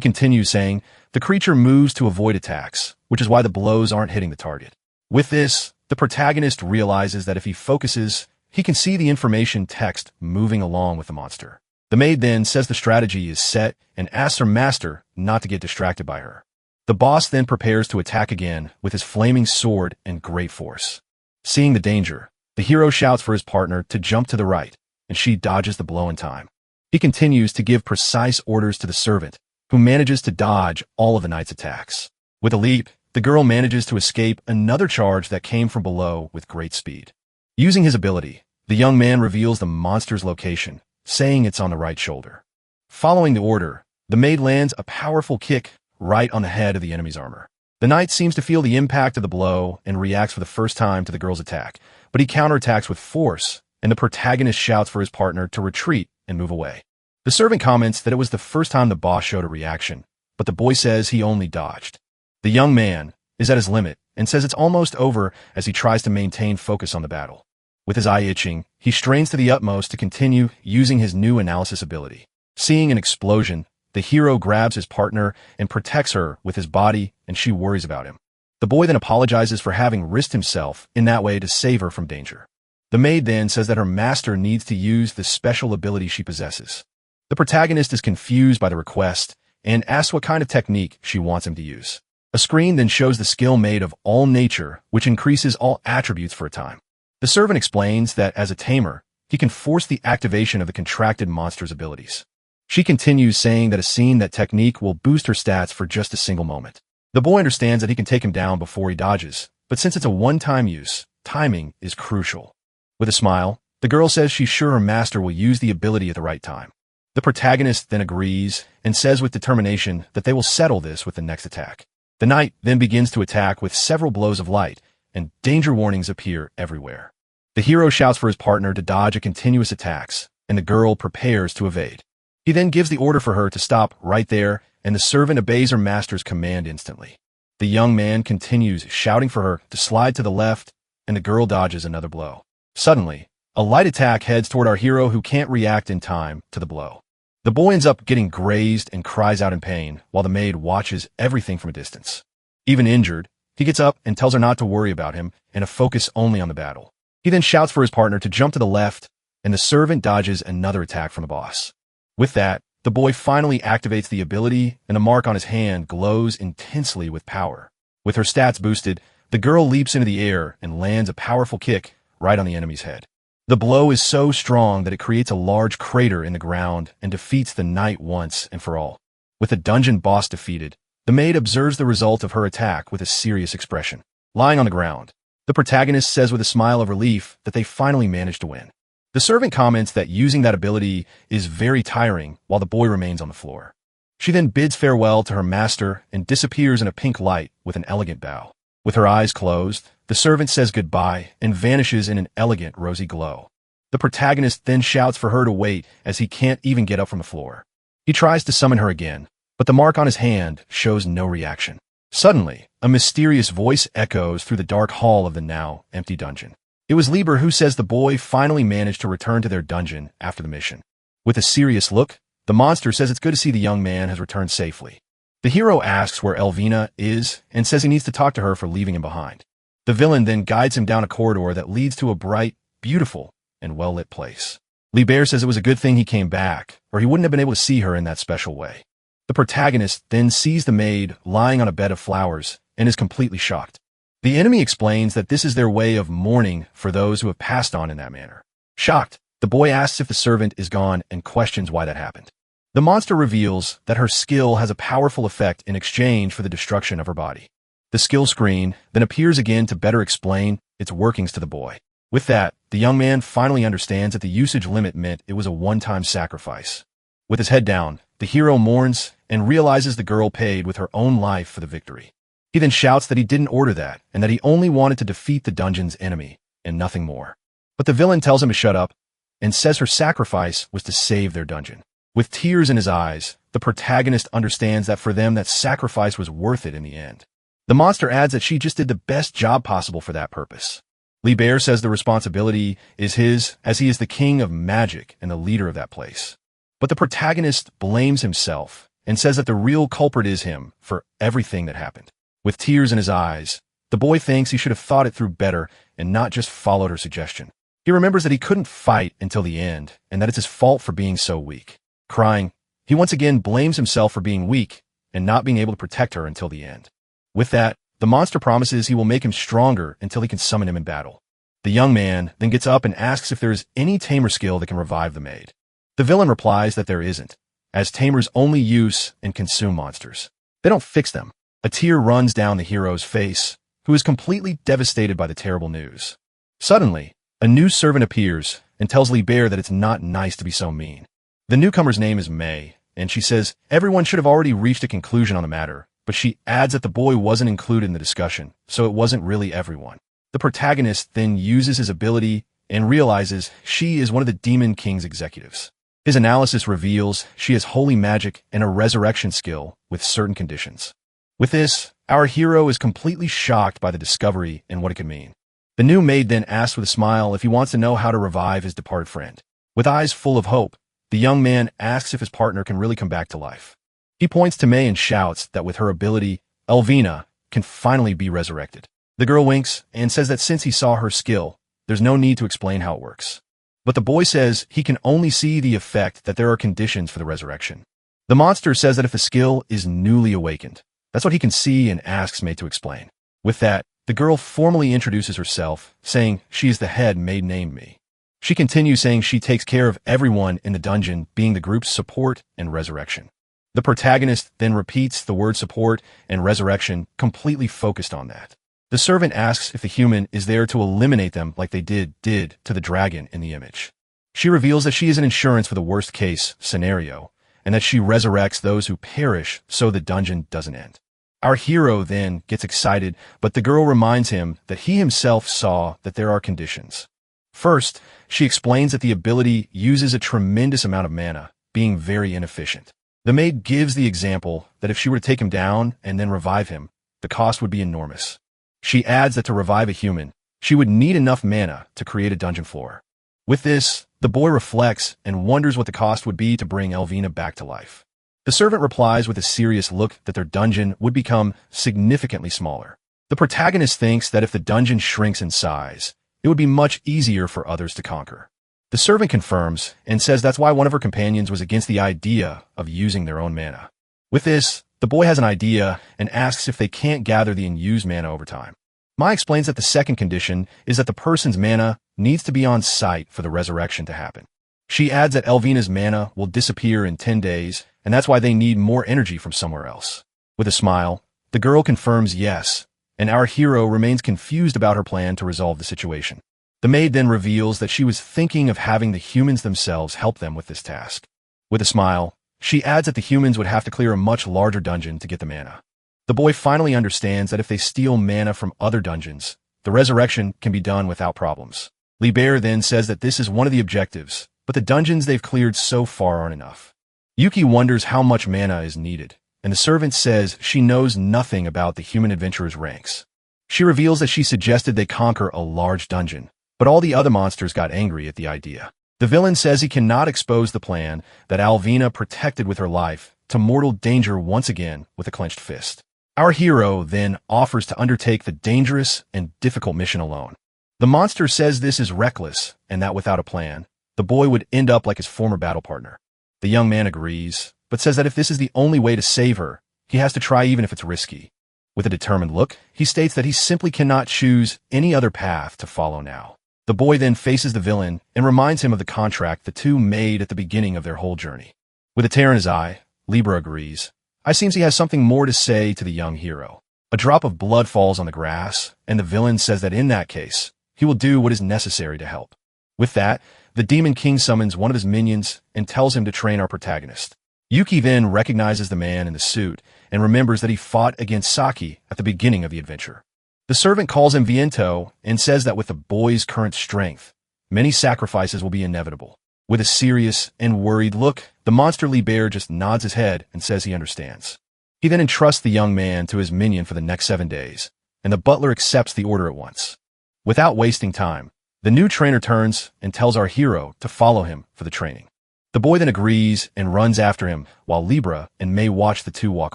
continues saying, the creature moves to avoid attacks, which is why the blows aren't hitting the target. With this, the protagonist realizes that if he focuses, he can see the information text moving along with the monster. The maid then says the strategy is set and asks her master not to get distracted by her. The boss then prepares to attack again with his flaming sword and great force. Seeing the danger, the hero shouts for his partner to jump to the right, and she dodges the blow in time. He continues to give precise orders to the servant who manages to dodge all of the knight's attacks. With a leap, the girl manages to escape another charge that came from below with great speed. Using his ability, the young man reveals the monster's location, saying it's on the right shoulder. Following the order, the maid lands a powerful kick right on the head of the enemy's armor. The knight seems to feel the impact of the blow and reacts for the first time to the girl's attack, but he counterattacks with force, and the protagonist shouts for his partner to retreat and move away. The servant comments that it was the first time the boss showed a reaction, but the boy says he only dodged. The young man is at his limit and says it's almost over as he tries to maintain focus on the battle. With his eye itching, he strains to the utmost to continue using his new analysis ability. Seeing an explosion, the hero grabs his partner and protects her with his body, and she worries about him. The boy then apologizes for having risked himself in that way to save her from danger. The maid then says that her master needs to use the special ability she possesses. The protagonist is confused by the request and asks what kind of technique she wants him to use. A screen then shows the skill made of all nature, which increases all attributes for a time. The servant explains that as a tamer, he can force the activation of the contracted monster's abilities. She continues saying that a scene that technique will boost her stats for just a single moment. The boy understands that he can take him down before he dodges, but since it's a one-time use, timing is crucial. With a smile, the girl says she's sure her master will use the ability at the right time. The protagonist then agrees and says with determination that they will settle this with the next attack. The knight then begins to attack with several blows of light, and danger warnings appear everywhere. The hero shouts for his partner to dodge a continuous attacks, and the girl prepares to evade. He then gives the order for her to stop right there, and the servant obeys her master's command instantly. The young man continues shouting for her to slide to the left, and the girl dodges another blow. Suddenly, a light attack heads toward our hero who can't react in time to the blow. The boy ends up getting grazed and cries out in pain, while the maid watches everything from a distance. Even injured, he gets up and tells her not to worry about him and to focus only on the battle. He then shouts for his partner to jump to the left, and the servant dodges another attack from the boss. With that, the boy finally activates the ability, and the mark on his hand glows intensely with power. With her stats boosted, the girl leaps into the air and lands a powerful kick right on the enemy's head. The blow is so strong that it creates a large crater in the ground and defeats the knight once and for all. With the dungeon boss defeated, the maid observes the result of her attack with a serious expression. Lying on the ground, the protagonist says with a smile of relief that they finally managed to win. The servant comments that using that ability is very tiring while the boy remains on the floor. She then bids farewell to her master and disappears in a pink light with an elegant bow. With her eyes closed, the servant says goodbye and vanishes in an elegant rosy glow. The protagonist then shouts for her to wait as he can't even get up from the floor. He tries to summon her again, but the mark on his hand shows no reaction. Suddenly, a mysterious voice echoes through the dark hall of the now empty dungeon. It was Lieber who says the boy finally managed to return to their dungeon after the mission. With a serious look, the monster says it's good to see the young man has returned safely. The hero asks where Elvina is and says he needs to talk to her for leaving him behind. The villain then guides him down a corridor that leads to a bright, beautiful, and well-lit place. Lieber says it was a good thing he came back, or he wouldn't have been able to see her in that special way. The protagonist then sees the maid lying on a bed of flowers and is completely shocked. The enemy explains that this is their way of mourning for those who have passed on in that manner. Shocked, the boy asks if the servant is gone and questions why that happened. The monster reveals that her skill has a powerful effect in exchange for the destruction of her body. The skill screen then appears again to better explain its workings to the boy. With that, the young man finally understands that the usage limit meant it was a one-time sacrifice. With his head down, the hero mourns and realizes the girl paid with her own life for the victory. He then shouts that he didn't order that and that he only wanted to defeat the dungeon's enemy and nothing more. But the villain tells him to shut up and says her sacrifice was to save their dungeon. With tears in his eyes, the protagonist understands that for them that sacrifice was worth it in the end. The monster adds that she just did the best job possible for that purpose. Lieber says the responsibility is his as he is the king of magic and the leader of that place. But the protagonist blames himself and says that the real culprit is him for everything that happened. With tears in his eyes, the boy thinks he should have thought it through better and not just followed her suggestion. He remembers that he couldn't fight until the end and that it's his fault for being so weak. Crying, he once again blames himself for being weak and not being able to protect her until the end. With that, the monster promises he will make him stronger until he can summon him in battle. The young man then gets up and asks if there is any tamer skill that can revive the maid. The villain replies that there isn't, as tamers only use and consume monsters. They don't fix them. A tear runs down the hero's face, who is completely devastated by the terrible news. Suddenly, a new servant appears and tells Liber that it's not nice to be so mean. The newcomer's name is May, and she says everyone should have already reached a conclusion on the matter, but she adds that the boy wasn't included in the discussion, so it wasn't really everyone. The protagonist then uses his ability and realizes she is one of the Demon King's executives. His analysis reveals she has holy magic and a resurrection skill with certain conditions. With this, our hero is completely shocked by the discovery and what it could mean. The new maid then asks with a smile if he wants to know how to revive his departed friend. With eyes full of hope, the young man asks if his partner can really come back to life. He points to May and shouts that with her ability, Elvina can finally be resurrected. The girl winks and says that since he saw her skill, there's no need to explain how it works. But the boy says he can only see the effect that there are conditions for the resurrection. The monster says that if the skill is newly awakened, that's what he can see and asks May to explain. With that, the girl formally introduces herself, saying she is the head maid named me. She continues saying she takes care of everyone in the dungeon, being the group's support and resurrection. The protagonist then repeats the word support and resurrection, completely focused on that. The servant asks if the human is there to eliminate them like they did to the dragon in the image. She reveals that she is an insurance for the worst-case scenario, and that she resurrects those who perish so the dungeon doesn't end. Our hero then gets excited, but the girl reminds him that he himself saw that there are conditions. First, she explains that the ability uses a tremendous amount of mana, being very inefficient. The maid gives the example that if she were to take him down and then revive him, the cost would be enormous. She adds that to revive a human, she would need enough mana to create a dungeon floor. With this, the boy reflects and wonders what the cost would be to bring Elvina back to life. The servant replies with a serious look that their dungeon would become significantly smaller. The protagonist thinks that if the dungeon shrinks in size, it would be much easier for others to conquer. The servant confirms and says that's why one of her companions was against the idea of using their own mana. With this, the boy has an idea and asks if they can't gather the unused mana over time. Mai explains that the second condition is that the person's mana needs to be on site for the resurrection to happen. She adds that Elvina's mana will disappear in 10 days, and that's why they need more energy from somewhere else. With a smile, the girl confirms yes, and our hero remains confused about her plan to resolve the situation. The maid then reveals that she was thinking of having the humans themselves help them with this task. With a smile, she adds that the humans would have to clear a much larger dungeon to get the mana. The boy finally understands that if they steal mana from other dungeons, the resurrection can be done without problems. Liber then says that this is one of the objectives, but the dungeons they've cleared so far aren't enough. Yuki wonders how much mana is needed, and the servant says she knows nothing about the human adventurer's ranks. She reveals that she suggested they conquer a large dungeon, but all the other monsters got angry at the idea. The villain says he cannot expose the plan that Elvina protected with her life to mortal danger once again with a clenched fist. Our hero then offers to undertake the dangerous and difficult mission alone. The monster says this is reckless and that without a plan, the boy would end up like his former battle partner. The young man agrees, but says that if this is the only way to save her, he has to try even if it's risky. With a determined look, he states that he simply cannot choose any other path to follow now. The boy then faces the villain and reminds him of the contract the two made at the beginning of their whole journey. With a tear in his eye, Libra agrees. I seems he has something more to say to the young hero. A drop of blood falls on the grass, and the villain says that in that case, he will do what is necessary to help. With that, the Demon King summons one of his minions and tells him to train our protagonist. Yuki then recognizes the man in the suit and remembers that he fought against Saki at the beginning of the adventure. The servant calls him Viento and says that with the boy's current strength, many sacrifices will be inevitable. With a serious and worried look, the monster Liber just nods his head and says he understands. He then entrusts the young man to his minion for the next 7 days, and the butler accepts the order at once. Without wasting time, the new trainer turns and tells our hero to follow him for the training. The boy then agrees and runs after him, while Libra and May watch the two walk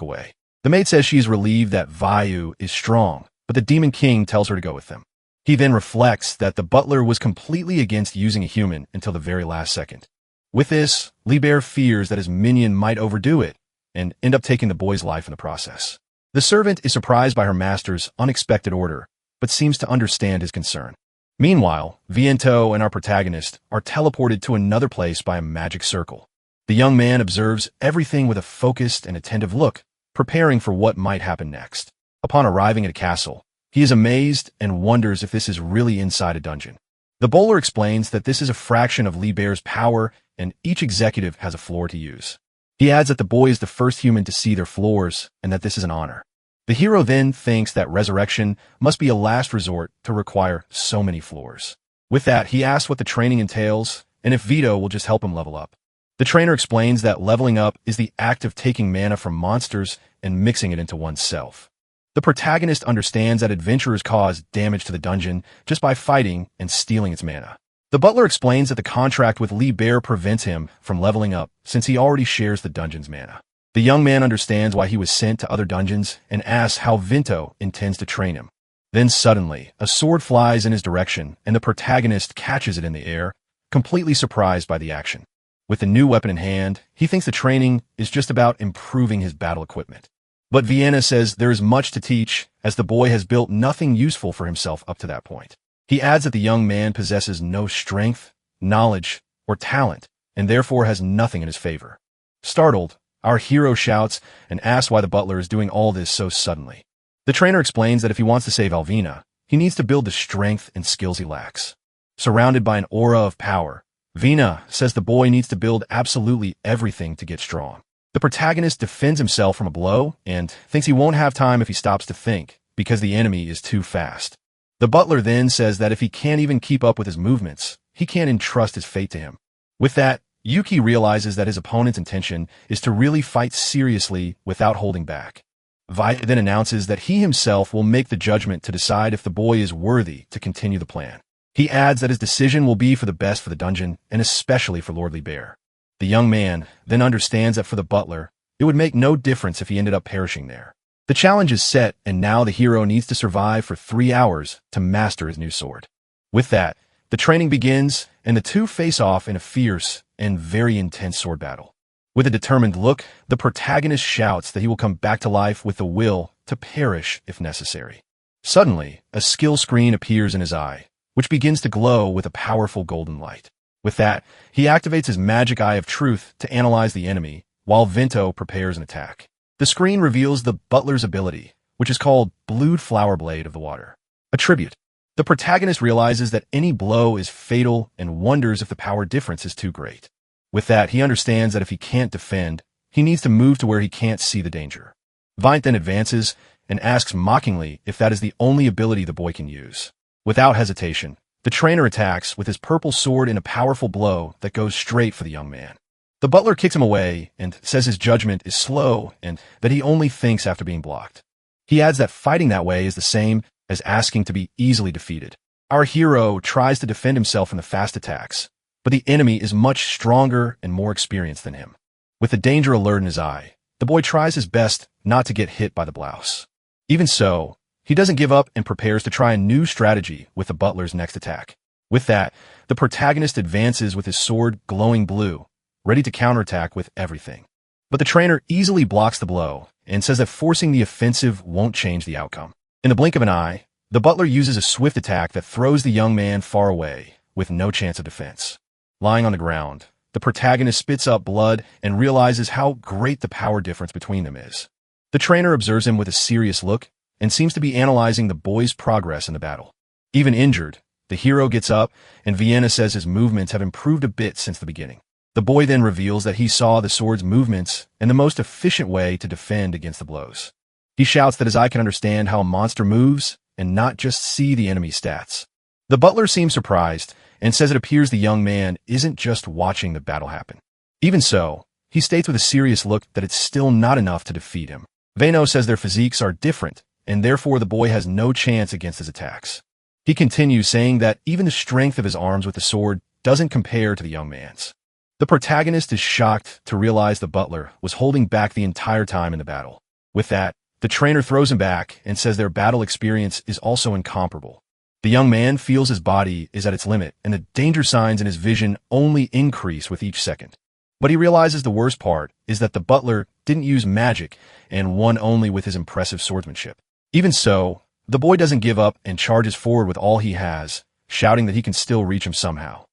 away. The maid says she is relieved that Vayu is strong, but the Demon King tells her to go with them. He then reflects that the butler was completely against using a human until the very last second. With this, Liber fears that his minion might overdo it and end up taking the boy's life in the process. The servant is surprised by her master's unexpected order, but seems to understand his concern. Meanwhile, Viento and our protagonist are teleported to another place by a magic circle. The young man observes everything with a focused and attentive look, preparing for what might happen next. Upon arriving at a castle, he is amazed and wonders if this is really inside a dungeon. The bowler explains that this is a fraction of Li Bear's power and each executive has a floor to use. He adds that the boy is the first human to see their floors and that this is an honor. The hero then thinks that resurrection must be a last resort to require so many floors. With that, he asks what the training entails and if Vito will just help him level up. The trainer explains that leveling up is the act of taking mana from monsters and mixing it into oneself. The protagonist understands that adventurers cause damage to the dungeon just by fighting and stealing its mana. The butler explains that the contract with Li Bear prevents him from leveling up since he already shares the dungeon's mana. The young man understands why he was sent to other dungeons and asks how Vinto intends to train him. Then suddenly, a sword flies in his direction and the protagonist catches it in the air, completely surprised by the action. With the new weapon in hand, he thinks the training is just about improving his battle equipment. But Vienna says there is much to teach, as the boy has built nothing useful for himself up to that point. He adds that the young man possesses no strength, knowledge, or talent, and therefore has nothing in his favor. Startled, our hero shouts and asks why the butler is doing all this so suddenly. The trainer explains that if he wants to save Alvina, he needs to build the strength and skills he lacks. Surrounded by an aura of power, Vina says the boy needs to build absolutely everything to get strong. The protagonist defends himself from a blow and thinks he won't have time if he stops to think, because the enemy is too fast. The butler then says that if he can't even keep up with his movements, he can't entrust his fate to him. With that, Yuki realizes that his opponent's intention is to really fight seriously without holding back. Vi then announces that he himself will make the judgment to decide if the boy is worthy to continue the plan. He adds that his decision will be for the best for the dungeon, and especially for Lord Li Bear. The young man then understands that for the butler, it would make no difference if he ended up perishing there. The challenge is set, and now the hero needs to survive for 3 hours to master his new sword. With that, the training begins, and the two face off in a fierce and very intense sword battle. With a determined look, the protagonist shouts that he will come back to life with the will to perish if necessary. Suddenly, a skill screen appears in his eye, which begins to glow with a powerful golden light. With that, he activates his magic eye of truth to analyze the enemy, while Vinto prepares an attack. The screen reveals the butler's ability, which is called Blued Flower Blade of the Water, a tribute. The protagonist realizes that any blow is fatal and wonders if the power difference is too great. With that, he understands that if he can't defend, he needs to move to where he can't see the danger. Vint then advances and asks mockingly if that is the only ability the boy can use. Without hesitation, the trainer attacks with his purple sword in a powerful blow that goes straight for the young man. The butler kicks him away and says his judgment is slow and that he only thinks after being blocked. He adds that fighting that way is the same as asking to be easily defeated. Our hero tries to defend himself from the fast attacks, but the enemy is much stronger and more experienced than him. With the danger alert in his eye, the boy tries his best not to get hit by the blouse. Even so, he doesn't give up and prepares to try a new strategy with the butler's next attack. With that, the protagonist advances with his sword glowing blue, ready to counterattack with everything. But the trainer easily blocks the blow and says that forcing the offensive won't change the outcome. In the blink of an eye, the butler uses a swift attack that throws the young man far away, with no chance of defense. Lying on the ground, the protagonist spits up blood and realizes how great the power difference between them is. The trainer observes him with a serious look and seems to be analyzing the boy's progress in the battle. Even injured, the hero gets up, and Vienna says his movements have improved a bit since the beginning. The boy then reveals that he saw the sword's movements and the most efficient way to defend against the blows. He shouts that his eye can understand how a monster moves and not just see the enemy's stats. The butler seems surprised and says it appears the young man isn't just watching the battle happen. Even so, he states with a serious look that it's still not enough to defeat him. Veno says their physiques are different, and therefore the boy has no chance against his attacks. He continues saying that even the strength of his arms with the sword doesn't compare to the young man's. The protagonist is shocked to realize the butler was holding back the entire time in the battle. With that, the trainer throws him back and says their battle experience is also incomparable. The young man feels his body is at its limit, and the danger signs in his vision only increase with each second. But he realizes the worst part is that the butler didn't use magic and won only with his impressive swordsmanship. Even so, the boy doesn't give up and charges forward with all he has, shouting that he can still reach him somehow.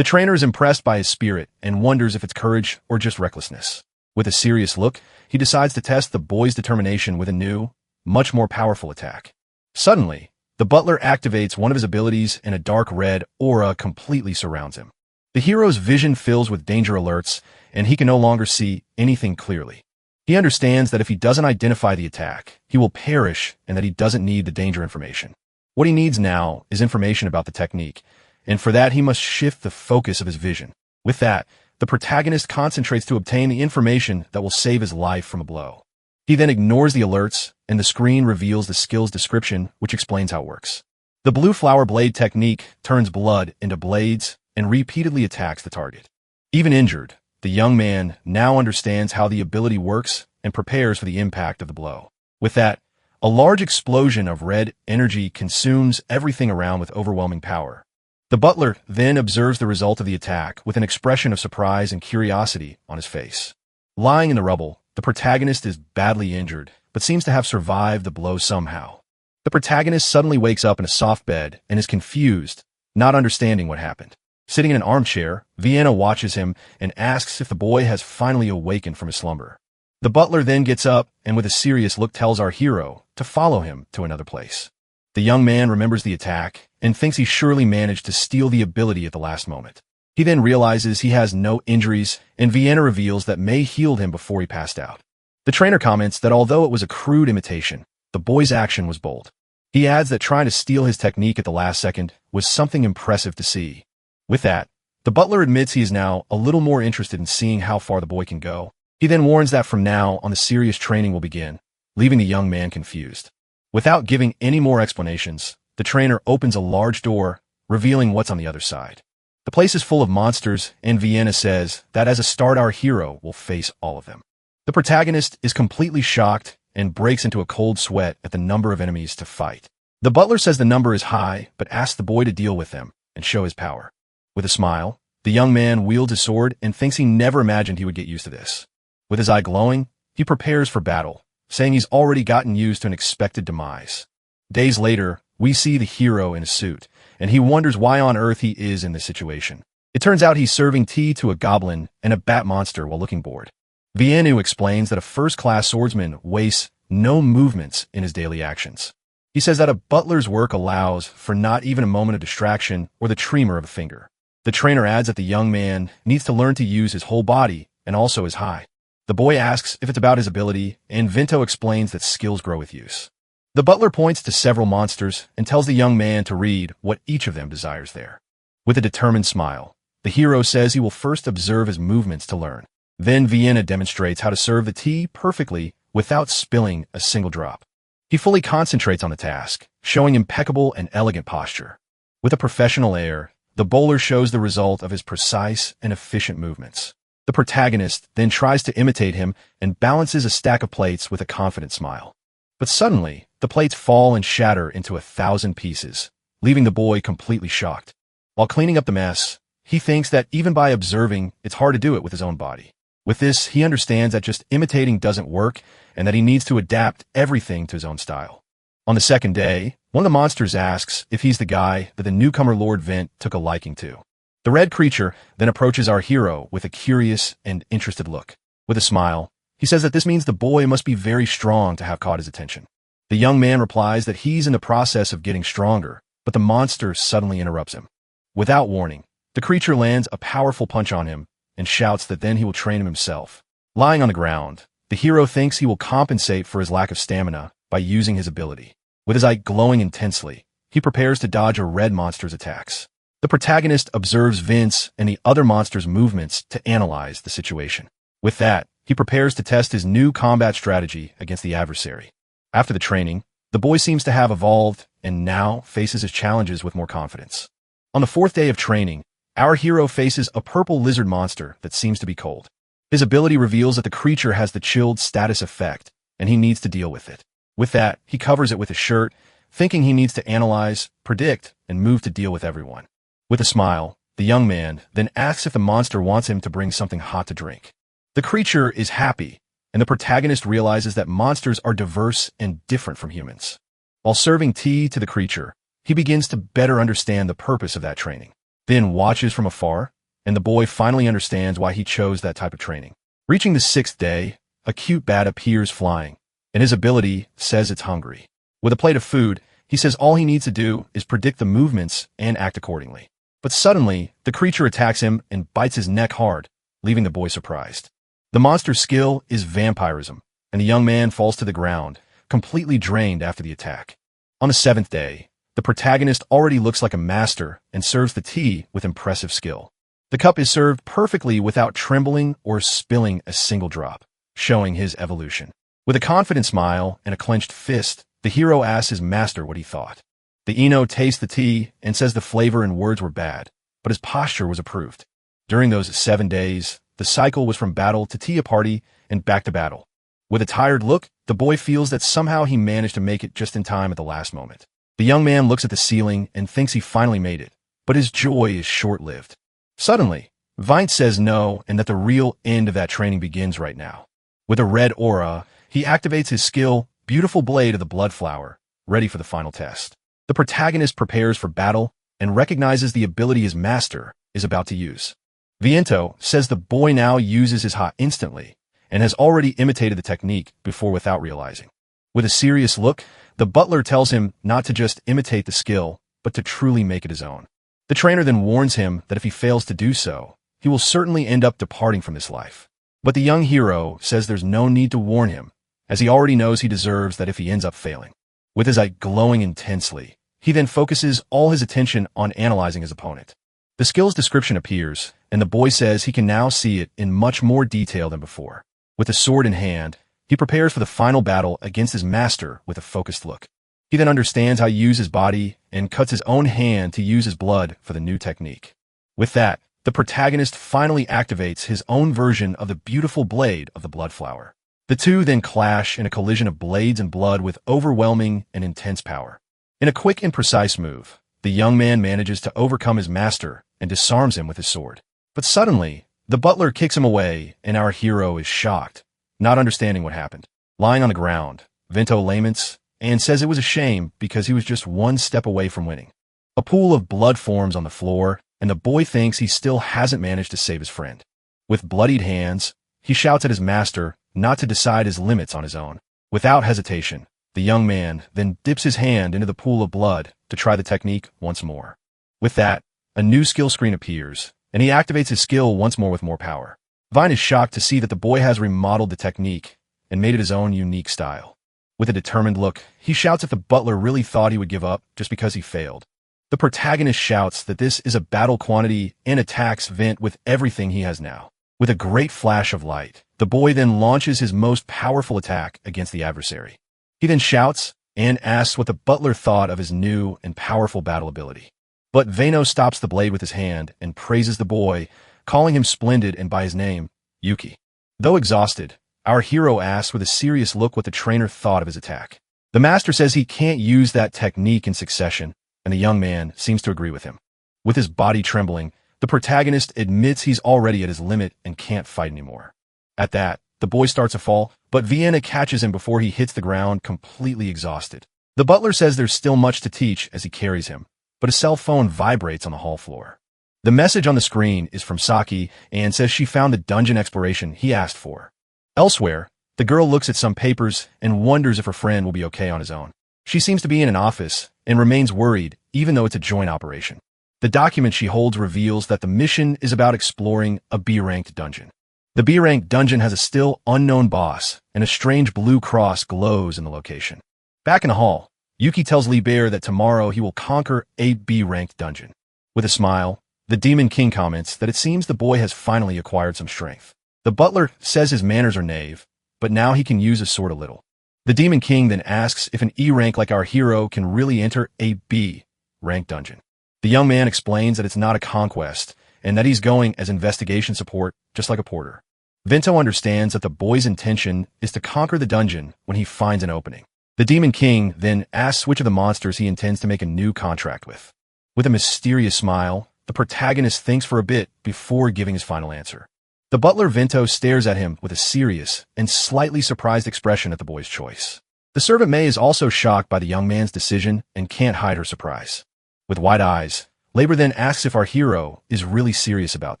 The trainer is impressed by his spirit and wonders if it's courage or just recklessness. With a serious look, he decides to test the boy's determination with a new, much more powerful attack. Suddenly, the butler activates one of his abilities and a dark red aura completely surrounds him. The hero's vision fills with danger alerts, and he can no longer see anything clearly. He understands that if he doesn't identify the attack, he will perish and that he doesn't need the danger information. What he needs now is information about the technique, and for that he must shift the focus of his vision. With that, the protagonist concentrates to obtain the information that will save his life from a blow. He then ignores the alerts, and the screen reveals the skill's description, which explains how it works. The blue flower blade technique turns blood into blades and repeatedly attacks the target. Even injured, the young man now understands how the ability works and prepares for the impact of the blow. With that, a large explosion of red energy consumes everything around with overwhelming power. The butler then observes the result of the attack with an expression of surprise and curiosity on his face. Lying in the rubble, the protagonist is badly injured, but seems to have survived the blow somehow. The protagonist suddenly wakes up in a soft bed and is confused, not understanding what happened. Sitting in an armchair, Vienna watches him and asks if the boy has finally awakened from his slumber. The butler then gets up and with a serious look tells our hero to follow him to another place. The young man remembers the attack and thinks he surely managed to steal the ability at the last moment. He then realizes he has no injuries, and Vienna reveals that May healed him before he passed out. The trainer comments that although it was a crude imitation, the boy's action was bold. He adds that trying to steal his technique at the last second was something impressive to see. With that, the butler admits he is now a little more interested in seeing how far the boy can go. He then warns that from now on the serious training will begin, leaving the young man confused. Without giving any more explanations, the trainer opens a large door, revealing what's on the other side. The place is full of monsters, and Vienna says that as a start our hero will face all of them. The protagonist is completely shocked and breaks into a cold sweat at the number of enemies to fight. The butler says the number is high, but asks the boy to deal with them and show his power. With a smile, the young man wields his sword and thinks he never imagined he would get used to this. With his eye glowing, he prepares for battle, saying he's already gotten used to an expected demise. Days later, we see the hero in a suit, and he wonders why on earth he is in this situation. It turns out he's serving tea to a goblin and a bat monster while looking bored. Vienna explains that a first-class swordsman wastes no movements in his daily actions. He says that a butler's work allows for not even a moment of distraction or the tremor of a finger. The trainer adds that the young man needs to learn to use his whole body and also his high. The boy asks if it's about his ability, and Vinto explains that skills grow with use. The butler points to several monsters and tells the young man to read what each of them desires there. With a determined smile, the hero says he will first observe his movements to learn. Then Vienna demonstrates how to serve the tea perfectly without spilling a single drop. He fully concentrates on the task, showing impeccable and elegant posture. With a professional air, the bowler shows the result of his precise and efficient movements. The protagonist then tries to imitate him and balances a stack of plates with a confident smile. But suddenly, the plates fall and shatter into 1,000 pieces, leaving the boy completely shocked. While cleaning up the mess, he thinks that even by observing, it's hard to do it with his own body. With this, he understands that just imitating doesn't work and that he needs to adapt everything to his own style. On the second day, one of the monsters asks if he's the guy that the newcomer Lord Vent took a liking to. The red creature then approaches our hero with a curious and interested look. With a smile, he says that this means the boy must be very strong to have caught his attention. The young man replies that he's in the process of getting stronger, but the monster suddenly interrupts him. Without warning, the creature lands a powerful punch on him and shouts that then he will train him himself. Lying on the ground, the hero thinks he will compensate for his lack of stamina by using his ability. With his eye glowing intensely, he prepares to dodge a red monster's attacks. The protagonist observes Vince and the other monster's movements to analyze the situation. With that, he prepares to test his new combat strategy against the adversary. After the training, the boy seems to have evolved and now faces his challenges with more confidence. On the fourth day of training, our hero faces a purple lizard monster that seems to be cold. His ability reveals that the creature has the chilled status effect, and he needs to deal with it. With that, he covers it with his shirt, thinking he needs to analyze, predict, and move to deal with everyone. With a smile, the young man then asks if the monster wants him to bring something hot to drink. The creature is happy, and the protagonist realizes that monsters are diverse and different from humans. While serving tea to the creature, he begins to better understand the purpose of that training. then watches from afar, and the boy finally understands why he chose that type of training. Reaching the 6th day, a cute bat appears flying, and his ability says it's hungry. With a plate of food, he says all he needs to do is predict the movements and act accordingly. But suddenly, the creature attacks him and bites his neck hard, leaving the boy surprised. The monster's skill is vampirism, and the young man falls to the ground, completely drained after the attack. On the 7th day, the protagonist already looks like a master and serves the tea with impressive skill. The cup is served perfectly without trembling or spilling a single drop, showing his evolution. With a confident smile and a clenched fist, the hero asks his master what he thought. The Ino tastes the tea and says the flavor and words were bad, but his posture was approved. During those 7 days, the cycle was from battle to tea party and back to battle. With a tired look, the boy feels that somehow he managed to make it just in time at the last moment. The young man looks at the ceiling and thinks he finally made it, but his joy is short-lived. Suddenly, Vint says no and that the real end of that training begins right now. With a red aura, he activates his skill, Beautiful Blade of the Blood Flower, ready for the final test. The protagonist prepares for battle and recognizes the ability his master is about to use. Viento says the boy now uses his ha instantly and has already imitated the technique before without realizing. With a serious look, the butler tells him not to just imitate the skill, but to truly make it his own. The trainer then warns him that if he fails to do so, he will certainly end up departing from this life. But the young hero says there's no need to warn him, as he already knows he deserves that if he ends up failing. With his eye glowing intensely, he then focuses all his attention on analyzing his opponent. The skill's description appears, and the boy says he can now see it in much more detail than before. With a sword in hand, he prepares for the final battle against his master with a focused look. He then understands how to use his body and cuts his own hand to use his blood for the new technique. With that, the protagonist finally activates his own version of the beautiful blade of the blood flower. The two then clash in a collision of blades and blood with overwhelming and intense power. In a quick and precise move, the young man manages to overcome his master and disarms him with his sword. But suddenly, the butler kicks him away and our hero is shocked, not understanding what happened. Lying on the ground, Vento laments and says it was a shame because he was just one step away from winning. A pool of blood forms on the floor, and the boy thinks he still hasn't managed to save his friend. With bloodied hands, he shouts at his master not to decide his limits on his own. Without hesitation, the young man then dips his hand into the pool of blood to try the technique once more. With that, a new skill screen appears, and he activates his skill once more with more power. Vine is shocked to see that the boy has remodeled the technique and made it his own unique style. With a determined look, he shouts if the butler really thought he would give up just because he failed. The protagonist shouts that this is a battle quantity and attacks Vint with everything he has now. With a great flash of light, the boy then launches his most powerful attack against the adversary. He then shouts and asks what the butler thought of his new and powerful battle ability. But Veno stops the blade with his hand and praises the boy, calling him splendid and by his name, Yuki. Though exhausted, our hero asks with a serious look what the trainer thought of his attack. The master says he can't use that technique in succession, and the young man seems to agree with him. With his body trembling, the protagonist admits he's already at his limit and can't fight anymore. At that, the boy starts to fall, but Vienna catches him before he hits the ground completely exhausted. The butler says there's still much to teach as he carries him, but his cell phone vibrates on the hall floor. The message on the screen is from Saki and says she found the dungeon exploration he asked for. Elsewhere, the girl looks at some papers and wonders if her friend will be okay on his own. She seems to be in an office and remains worried even though it's a joint operation. The document she holds reveals that the mission is about exploring a B-ranked dungeon. The B-ranked dungeon has a still unknown boss, and a strange blue cross glows in the location. Back in the hall, Yuki tells Lee Bear that tomorrow he will conquer a B-ranked dungeon. With a smile, the Demon King comments that it seems the boy has finally acquired some strength. The butler says his manners are knave, but now he can use his sword a little. The Demon King then asks if an E rank like our hero can really enter a B-ranked dungeon. The young man explains that it's not a conquest, and that he's going as investigation support, just like a porter. Vento understands that the boy's intention is to conquer the dungeon when he finds an opening. The Demon King then asks which of the monsters he intends to make a new contract with. With a mysterious smile, the protagonist thinks for a bit before giving his final answer. The butler Vento stares at him with a serious and slightly surprised expression at the boy's choice. The servant May is also shocked by the young man's decision and can't hide her surprise. With wide eyes, Labor then asks if our hero is really serious about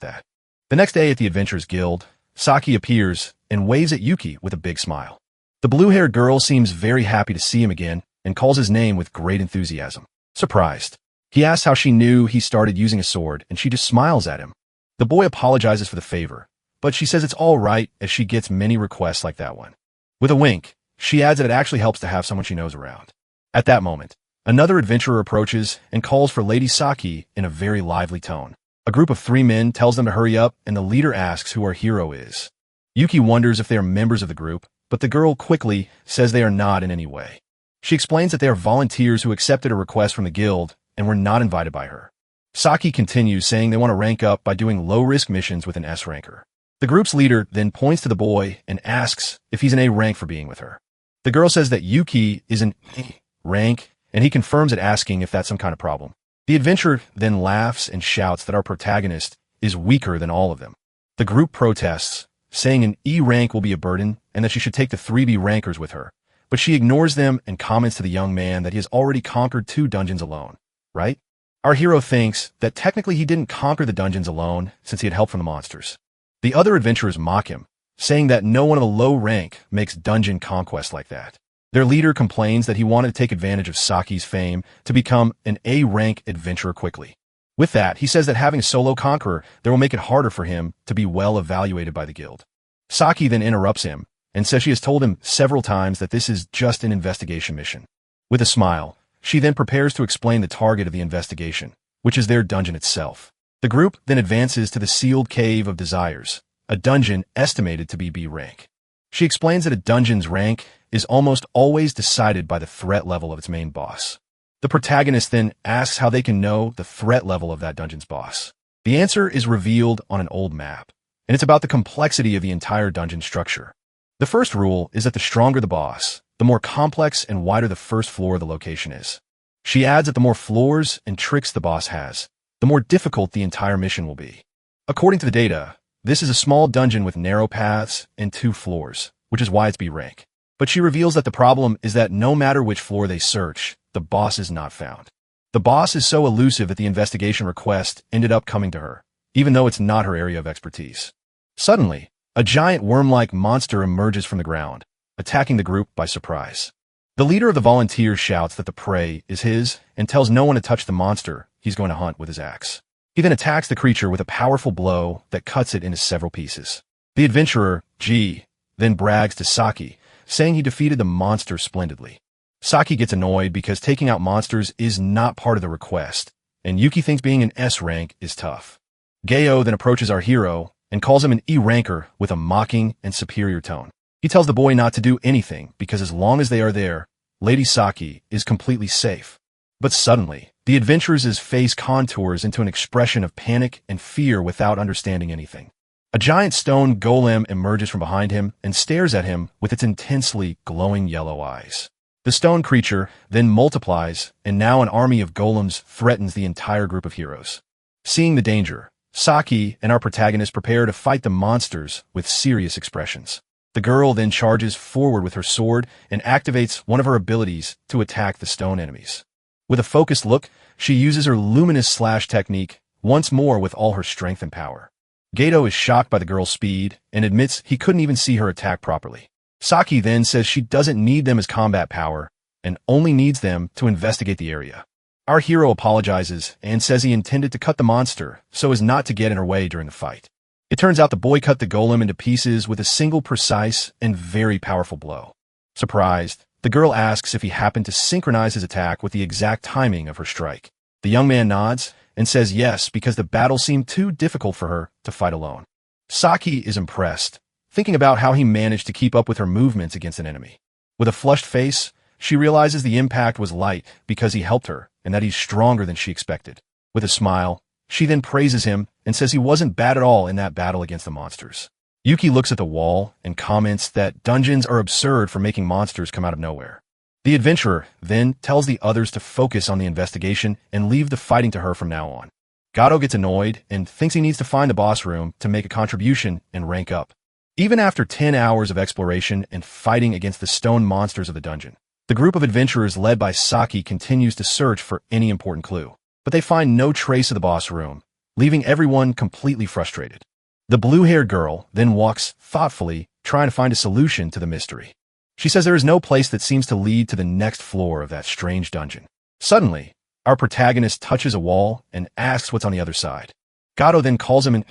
that. The next day at the Adventurers Guild, Saki appears and waves at Yuki with a big smile. The blue-haired girl seems very happy to see him again and calls his name with great enthusiasm. Surprised, he asks how she knew he started using a sword, and she just smiles at him. The boy apologizes for the favor, but she says it's all right as she gets many requests like that one. With a wink, she adds that it actually helps to have someone she knows around. At that moment, another adventurer approaches and calls for Lady Saki in a very lively tone. A group of 3 men tells them to hurry up, and the leader asks who our hero is. Yuki wonders if they are members of the group, but the girl quickly says they are not in any way. She explains that they are volunteers who accepted a request from the guild and were not invited by her. Saki continues, saying they want to rank up by doing low-risk missions with an S ranker. The group's leader then points to the boy and asks if he's an A rank for being with her. The girl says that Yuki is an A rank, and he confirms it, asking if that's some kind of problem. The adventurer then laughs and shouts that our protagonist is weaker than all of them. The group protests, saying an E rank will be a burden and that she should take the 3B rankers with her, but she ignores them and comments to the young man that he has already conquered 2 dungeons alone, right? Our hero thinks that technically he didn't conquer the dungeons alone since he had help from the monsters. The other adventurers mock him, saying that no one of a low rank makes dungeon conquest like that. Their leader complains that he wanted to take advantage of Saki's fame to become an A-rank adventurer quickly. With that, he says that having a solo conqueror there will make it harder for him to be well evaluated by the guild. Saki then interrupts him and says she has told him several times that this is just an investigation mission. With a smile, she then prepares to explain the target of the investigation, which is their dungeon itself. The group then advances to the Sealed Cave of Desires, a dungeon estimated to be B rank. She explains that a dungeon's rank is almost always decided by the threat level of its main boss. The protagonist then asks how they can know the threat level of that dungeon's boss. The answer is revealed on an old map, and it's about the complexity of the entire dungeon structure. The first rule is that the stronger the boss, the more complex and wider the first floor of the location is. She adds that the more floors and tricks the boss has, the more difficult the entire mission will be. According to the data, this is a small dungeon with narrow paths and 2 floors, which is why it's B rank. But she reveals that the problem is that no matter which floor they search, the boss is not found. The boss is so elusive that the investigation request ended up coming to her, even though it's not her area of expertise. Suddenly, a giant worm-like monster emerges from the ground, attacking the group by surprise. The leader of the volunteers shouts that the prey is his and tells no one to touch the monster he's going to hunt with his axe. He then attacks the creature with a powerful blow that cuts it into several pieces. The adventurer, G, then brags to Saki, saying he defeated the monster splendidly. Saki gets annoyed because taking out monsters is not part of the request, and Yuki thinks being an S rank is tough. Gayo then approaches our hero and calls him an E ranker with a mocking and superior tone. He tells the boy not to do anything because as long as they are there, Lady Saki is completely safe. But suddenly, the adventurers' face contours into an expression of panic and fear without understanding anything. A giant stone golem emerges from behind him and stares at him with its intensely glowing yellow eyes. The stone creature then multiplies, and now an army of golems threatens the entire group of heroes. Seeing the danger, Saki and our protagonist prepare to fight the monsters with serious expressions. The girl then charges forward with her sword and activates one of her abilities to attack the stone enemies. With a focused look, she uses her luminous slash technique once more with all her strength and power. Gato is shocked by the girl's speed and admits he couldn't even see her attack properly. Saki then says she doesn't need them as combat power and only needs them to investigate the area. Our hero apologizes and says he intended to cut the monster so as not to get in her way during the fight. It turns out the boy cut the golem into pieces with a single precise and very powerful blow. Surprised, the girl asks if he happened to synchronize his attack with the exact timing of her strike. The young man nods and says yes because the battle seemed too difficult for her to fight alone. Saki is impressed, thinking about how he managed to keep up with her movements against an enemy. With a flushed face, she realizes the impact was light because he helped her and that he's stronger than she expected. With a smile, she then praises him and says he wasn't bad at all in that battle against the monsters. Yuki looks at the wall and comments that dungeons are absurd for making monsters come out of nowhere. The adventurer then tells the others to focus on the investigation and leave the fighting to her from now on. Gato gets annoyed and thinks he needs to find the boss room to make a contribution and rank up. Even after 10 hours of exploration and fighting against the stone monsters of the dungeon, the group of adventurers led by Saki continues to search for any important clue. but they find no trace of the boss room, leaving everyone completely frustrated. The blue-haired girl then walks thoughtfully, trying to find a solution to the mystery. She says there is no place that seems to lead to the next floor of that strange dungeon. Suddenly, our protagonist touches a wall and asks what's on the other side. Gato then calls him in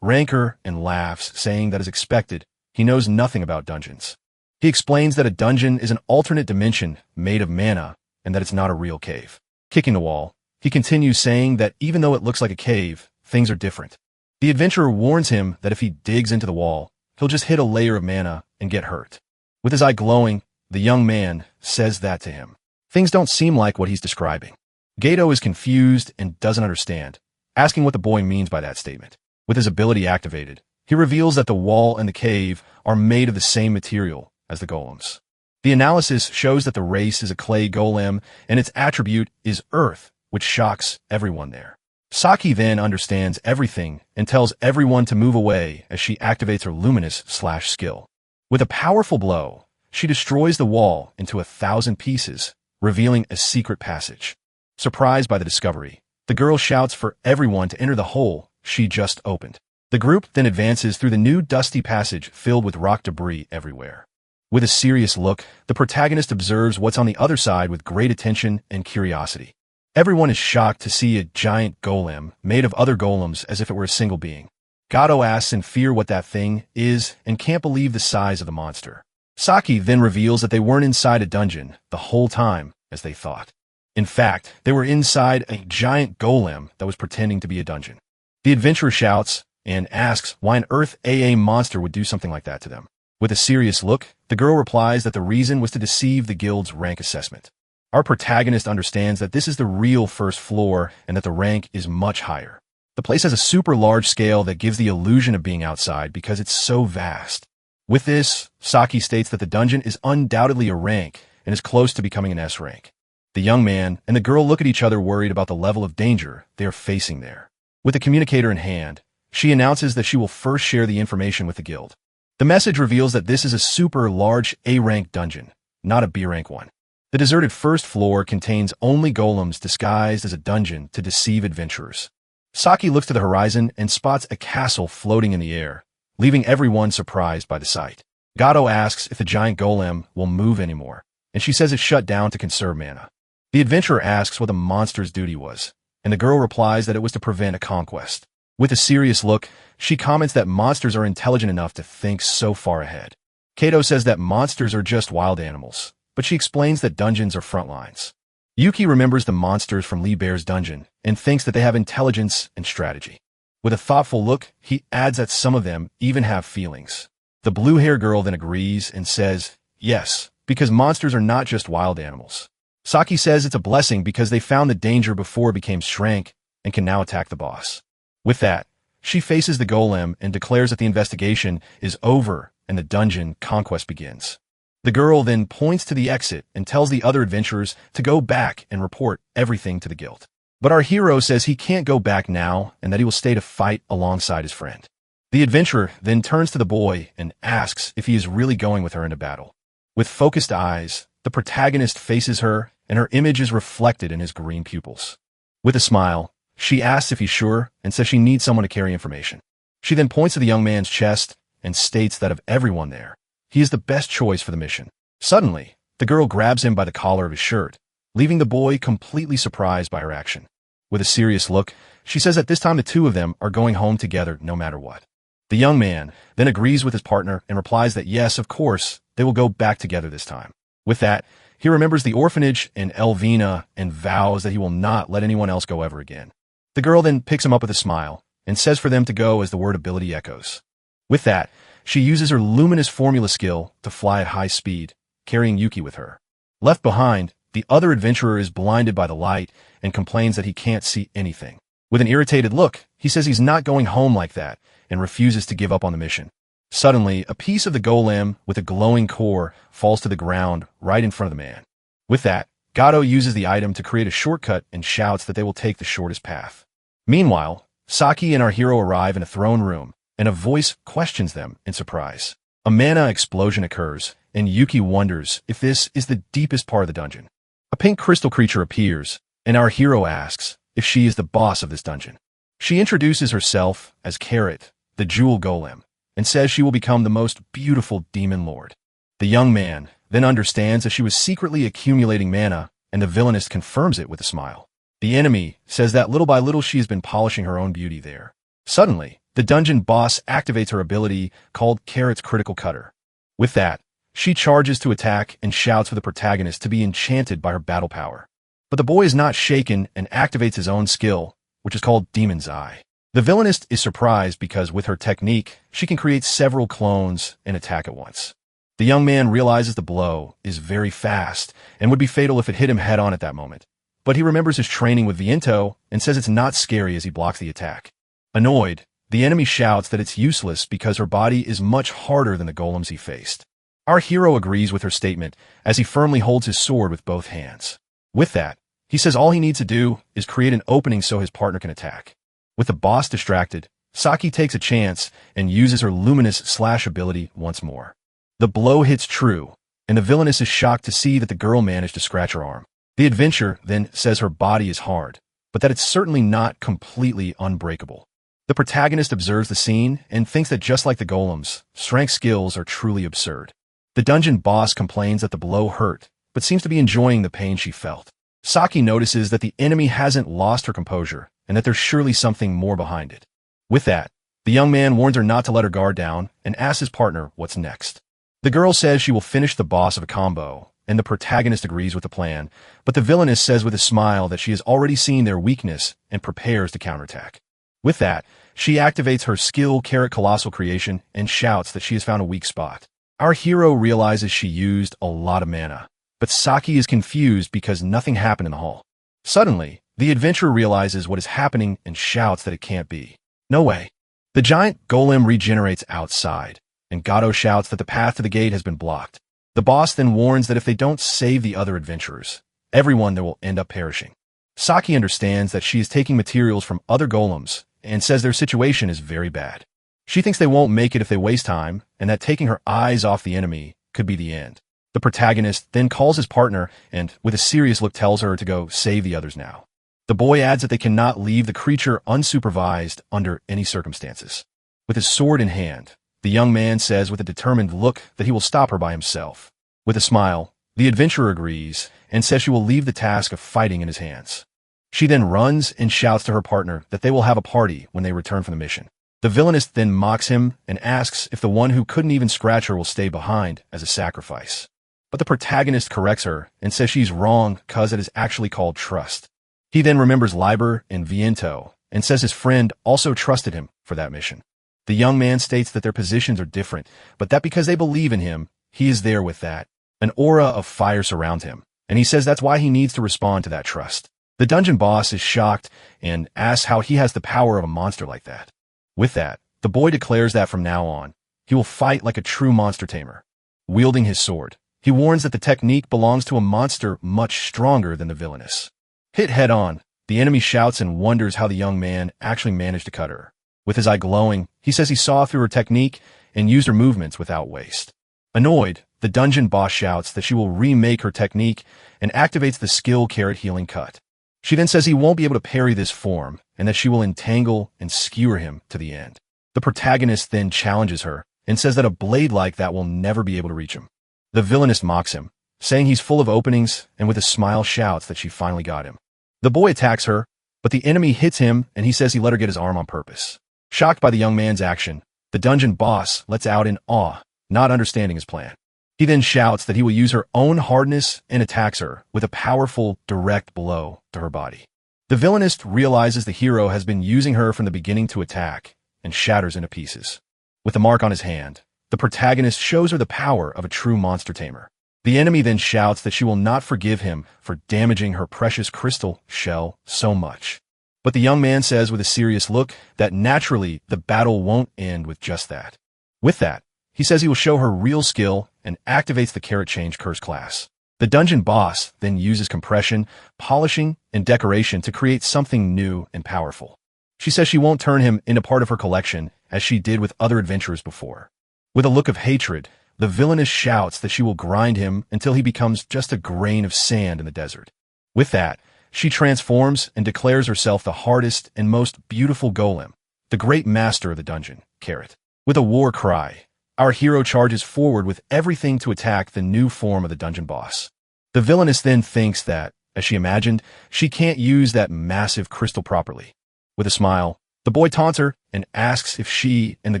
rancor and laughs, saying that as expected, he knows nothing about dungeons. He explains that a dungeon is an alternate dimension made of mana and that it's not a real cave. Kicking the wall, he continues saying that even though it looks like a cave, things are different. The adventurer warns him that if he digs into the wall, he'll just hit a layer of mana and get hurt. With his eye glowing, the young man says that to him. Things don't seem like what he's describing. Gato is confused and doesn't understand, asking what the boy means by that statement. With his ability activated, he reveals that the wall and the cave are made of the same material as the golems. The analysis shows that the race is a clay golem and its attribute is earth, which shocks everyone there. Saki then understands everything and tells everyone to move away as she activates her luminous/skill. With a powerful blow, she destroys the wall into 1,000 pieces, revealing a secret passage. Surprised by the discovery, the girl shouts for everyone to enter the hole she just opened. The group then advances through the new dusty passage filled with rock debris everywhere. With a serious look, the protagonist observes what's on the other side with great attention and curiosity. Everyone is shocked to see a giant golem made of other golems as if it were a single being. Gato asks in fear what that thing is and can't believe the size of the monster. Saki then reveals that they weren't inside a dungeon the whole time as they thought. In fact, they were inside a giant golem that was pretending to be a dungeon. The adventurer shouts and asks why an Earth AA monster would do something like that to them. With a serious look, the girl replies that the reason was to deceive the guild's rank assessment. Our protagonist understands that this is the real first floor and that the rank is much higher. The place has a super large scale that gives the illusion of being outside because it's so vast. With this, Saki states that the dungeon is undoubtedly a rank and is close to becoming an S rank. The young man and the girl look at each other worried about the level of danger they are facing there. With the communicator in hand, she announces that she will first share the information with the guild. The message reveals that this is a super large A-rank dungeon, not a B-rank one. The deserted first floor contains only golems disguised as a dungeon to deceive adventurers. Saki looks to the horizon and spots a castle floating in the air, leaving everyone surprised by the sight. Gato asks if the giant golem will move anymore, and she says it's shut down to conserve mana. The adventurer asks what the monster's duty was, and the girl replies that it was to prevent a conquest. With a serious look, she comments that monsters are intelligent enough to think so far ahead. Kato says that monsters are just wild animals, but she explains that dungeons are front lines. Yuki remembers the monsters from Lee Bear's dungeon and thinks that they have intelligence and strategy. With a thoughtful look, he adds that some of them even have feelings. The blue-haired girl then agrees and says, yes, because monsters are not just wild animals. Saki says it's a blessing because they found the danger before it became shrank and can now attack the boss. With that, she faces the golem and declares that the investigation is over and the dungeon conquest begins. The girl then points to the exit and tells the other adventurers to go back and report everything to the guild. But our hero says he can't go back now and that he will stay to fight alongside his friend. The adventurer then turns to the boy and asks if he is really going with her into battle. With focused eyes, the protagonist faces her and her image is reflected in his green pupils. With a smile, she asks if he's sure and says she needs someone to carry information. She then points to the young man's chest and states that of everyone there, he is the best choice for the mission. Suddenly, the girl grabs him by the collar of his shirt, leaving the boy completely surprised by her action. With a serious look, she says that this time the two of them are going home together no matter what. The young man then agrees with his partner and replies that yes, of course, they will go back together this time. With that, he remembers the orphanage and Elvina and vows that he will not let anyone else go ever again. The girl then picks him up with a smile and says for them to go as the word ability echoes. With that, she uses her luminous formula skill to fly at high speed, carrying Yuki with her. Left behind, the other adventurer is blinded by the light and complains that he can't see anything. With an irritated look, he says he's not going home like that and refuses to give up on the mission. Suddenly, a piece of the golem with a glowing core falls to the ground right in front of the man. With that, Gato uses the item to create a shortcut and shouts that they will take the shortest path. Meanwhile, Saki and our hero arrive in a throne room, and a voice questions them in surprise. A mana explosion occurs, and Yuki wonders if this is the deepest part of the dungeon. A pink crystal creature appears, and our hero asks if she is the boss of this dungeon. She introduces herself as Carrot, the jewel golem, and says she will become the most beautiful demon lord. The young man then understands that she was secretly accumulating mana, and the villainess confirms it with a smile. The enemy says that little by little she has been polishing her own beauty there. Suddenly, the dungeon boss activates her ability called Carrot's Critical Cutter. With that, she charges to attack and shouts for the protagonist to be enchanted by her battle power. But the boy is not shaken and activates his own skill, which is called Demon's Eye. The villainess is surprised because with her technique, she can create several clones and attack at once. The young man realizes the blow is very fast and would be fatal if it hit him head-on at that moment. But he remembers his training with Viento and says it's not scary as he blocks the attack. Annoyed, the enemy shouts that it's useless because her body is much harder than the golems he faced. Our hero agrees with her statement as he firmly holds his sword with both hands. With that, he says all he needs to do is create an opening so his partner can attack. With the boss distracted, Saki takes a chance and uses her luminous slash ability once more. The blow hits true, and the villainess is shocked to see that the girl managed to scratch her arm. The adventurer then says her body is hard, but that it's certainly not completely unbreakable. The protagonist observes the scene and thinks that just like the golems, strength skills are truly absurd. The dungeon boss complains that the blow hurt, but seems to be enjoying the pain she felt. Saki notices that the enemy hasn't lost her composure and that there's surely something more behind it. With that, the young man warns her not to let her guard down and asks his partner what's next. The girl says she will finish the boss of a combo, and the protagonist agrees with the plan, but the villainess says with a smile that she has already seen their weakness and prepares to counterattack. With that, she activates her skill Carrot Colossal Creation and shouts that she has found a weak spot. Our hero realizes she used a lot of mana, but Saki is confused because nothing happened in the hall. Suddenly, the adventurer realizes what is happening and shouts that it can't be. No way. The giant golem regenerates outside, and Gato shouts that the path to the gate has been blocked. The boss then warns that if they don't save the other adventurers, everyone there will end up perishing. Saki understands that she is taking materials from other golems and says their situation is very bad. She thinks they won't make it if they waste time, and that taking her eyes off the enemy could be the end. The protagonist then calls his partner and, with a serious look, tells her to go save the others now. The boy adds that they cannot leave the creature unsupervised under any circumstances. With his sword in hand, the young man says with a determined look that he will stop her by himself. With a smile, the adventurer agrees and says she will leave the task of fighting in his hands. She then runs and shouts to her partner that they will have a party when they return from the mission. The villainess then mocks him and asks if the one who couldn't even scratch her will stay behind as a sacrifice. But the protagonist corrects her and says she's wrong because it is actually called trust. He then remembers Liber and Viento and says his friend also trusted him for that mission. The young man states that their positions are different, but that because they believe in him, he is there with that. An aura of fire surrounds him, and he says that's why he needs to respond to that trust. The dungeon boss is shocked and asks how he has the power of a monster like that. With that, the boy declares that from now on, he will fight like a true monster tamer. Wielding his sword, he warns that the technique belongs to a monster much stronger than the villainess. Hit head-on, the enemy shouts and wonders how the young man actually managed to cut her. With his eye glowing, he says he saw through her technique and used her movements without waste. Annoyed, the dungeon boss shouts that she will remake her technique and activates the skill Carrot Healing Cut. She then says he won't be able to parry this form and that she will entangle and skewer him to the end. The protagonist then challenges her and says that a blade like that will never be able to reach him. The villainess mocks him, saying he's full of openings, and with a smile shouts that she finally got him. The boy attacks her, but the enemy hits him and he says he let her get his arm on purpose. Shocked by the young man's action, the dungeon boss lets out in awe, not understanding his plan. He then shouts that he will use her own hardness and attacks her with a powerful, direct blow to her body. The villainess realizes the hero has been using her from the beginning to attack and shatters into pieces. With the mark on his hand, the protagonist shows her the power of a true monster tamer. The enemy then shouts that she will not forgive him for damaging her precious crystal shell so much. But the young man says with a serious look that naturally the battle won't end with just that. With that, he says he will show her real skill and activates the Carrot Change Curse class. The dungeon boss then uses compression, polishing, and decoration to create something new and powerful. She says she won't turn him into part of her collection as she did with other adventurers before. With a look of hatred, the villainess shouts that she will grind him until he becomes just a grain of sand in the desert. With that, She transforms and declares herself the hardest and most beautiful golem, the great master of the dungeon, Carrot. With a war cry, our hero charges forward with everything to attack the new form of the dungeon boss. The villainess then thinks that, as she imagined, she can't use that massive crystal properly. With a smile, the boy taunts her and asks if she and the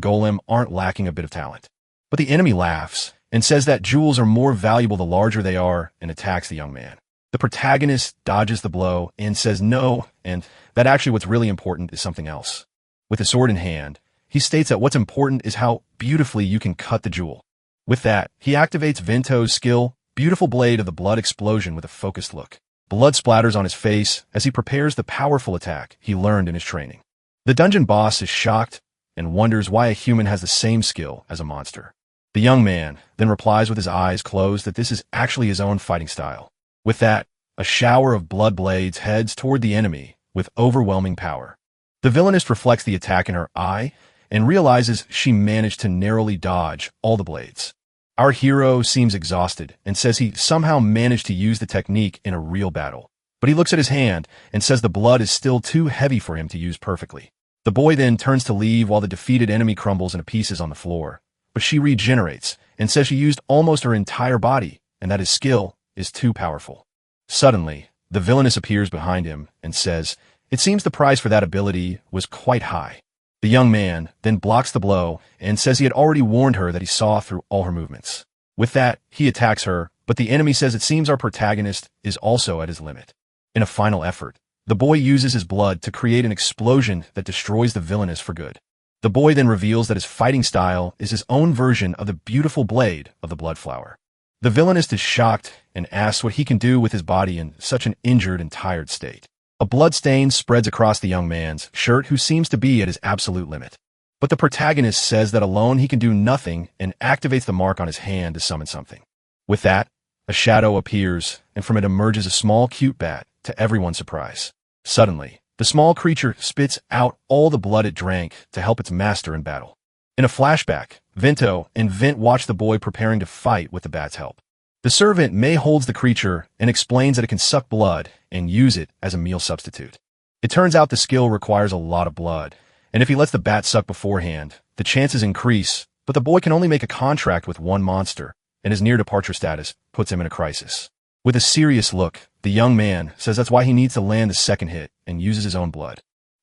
golem aren't lacking a bit of talent. But the enemy laughs and says that jewels are more valuable the larger they are and attacks the young man. The protagonist dodges the blow and says no, and that actually what's really important is something else. With a sword in hand, he states that what's important is how beautifully you can cut the jewel. With that, he activates Vento's skill, Beautiful Blade of the Blood Explosion, with a focused look. Blood splatters on his face as he prepares the powerful attack he learned in his training. The dungeon boss is shocked and wonders why a human has the same skill as a monster. The young man then replies with his eyes closed that this is actually his own fighting style. With that, a shower of blood blades heads toward the enemy with overwhelming power. The villainess reflects the attack in her eye and realizes she managed to narrowly dodge all the blades. Our hero seems exhausted and says he somehow managed to use the technique in a real battle. But he looks at his hand and says the blood is still too heavy for him to use perfectly. The boy then turns to leave while the defeated enemy crumbles into pieces on the floor. But she regenerates and says she used almost her entire body and that his skill is too powerful. Suddenly, the villainess appears behind him and says, "It seems the price for that ability was quite high." The young man then blocks the blow and says he had already warned her that he saw through all her movements. With that, he attacks her, but the enemy says it seems our protagonist is also at his limit. In a final effort, the boy uses his blood to create an explosion that destroys the villainess for good. The boy then reveals that his fighting style is his own version of the beautiful blade of the blood flower. The villainist is shocked and asks what he can do with his body in such an injured and tired state. A blood stain spreads across the young man's shirt, who seems to be at his absolute limit. But the protagonist says that alone he can do nothing and activates the mark on his hand to summon something. With that, a shadow appears, and from it emerges a small cute bat, to everyone's surprise. Suddenly, the small creature spits out all the blood it drank to help its master in battle. In a flashback, Vento and Vent watch the boy preparing to fight with the bat's help. The servant May holds the creature and explains that it can suck blood and use it as a meal substitute. It turns out the skill requires a lot of blood, and if he lets the bat suck beforehand, the chances increase, but the boy can only make a contract with one monster, and his near-departure status puts him in a crisis. With a serious look, the young man says that's why he needs to land the second hit and uses his own blood.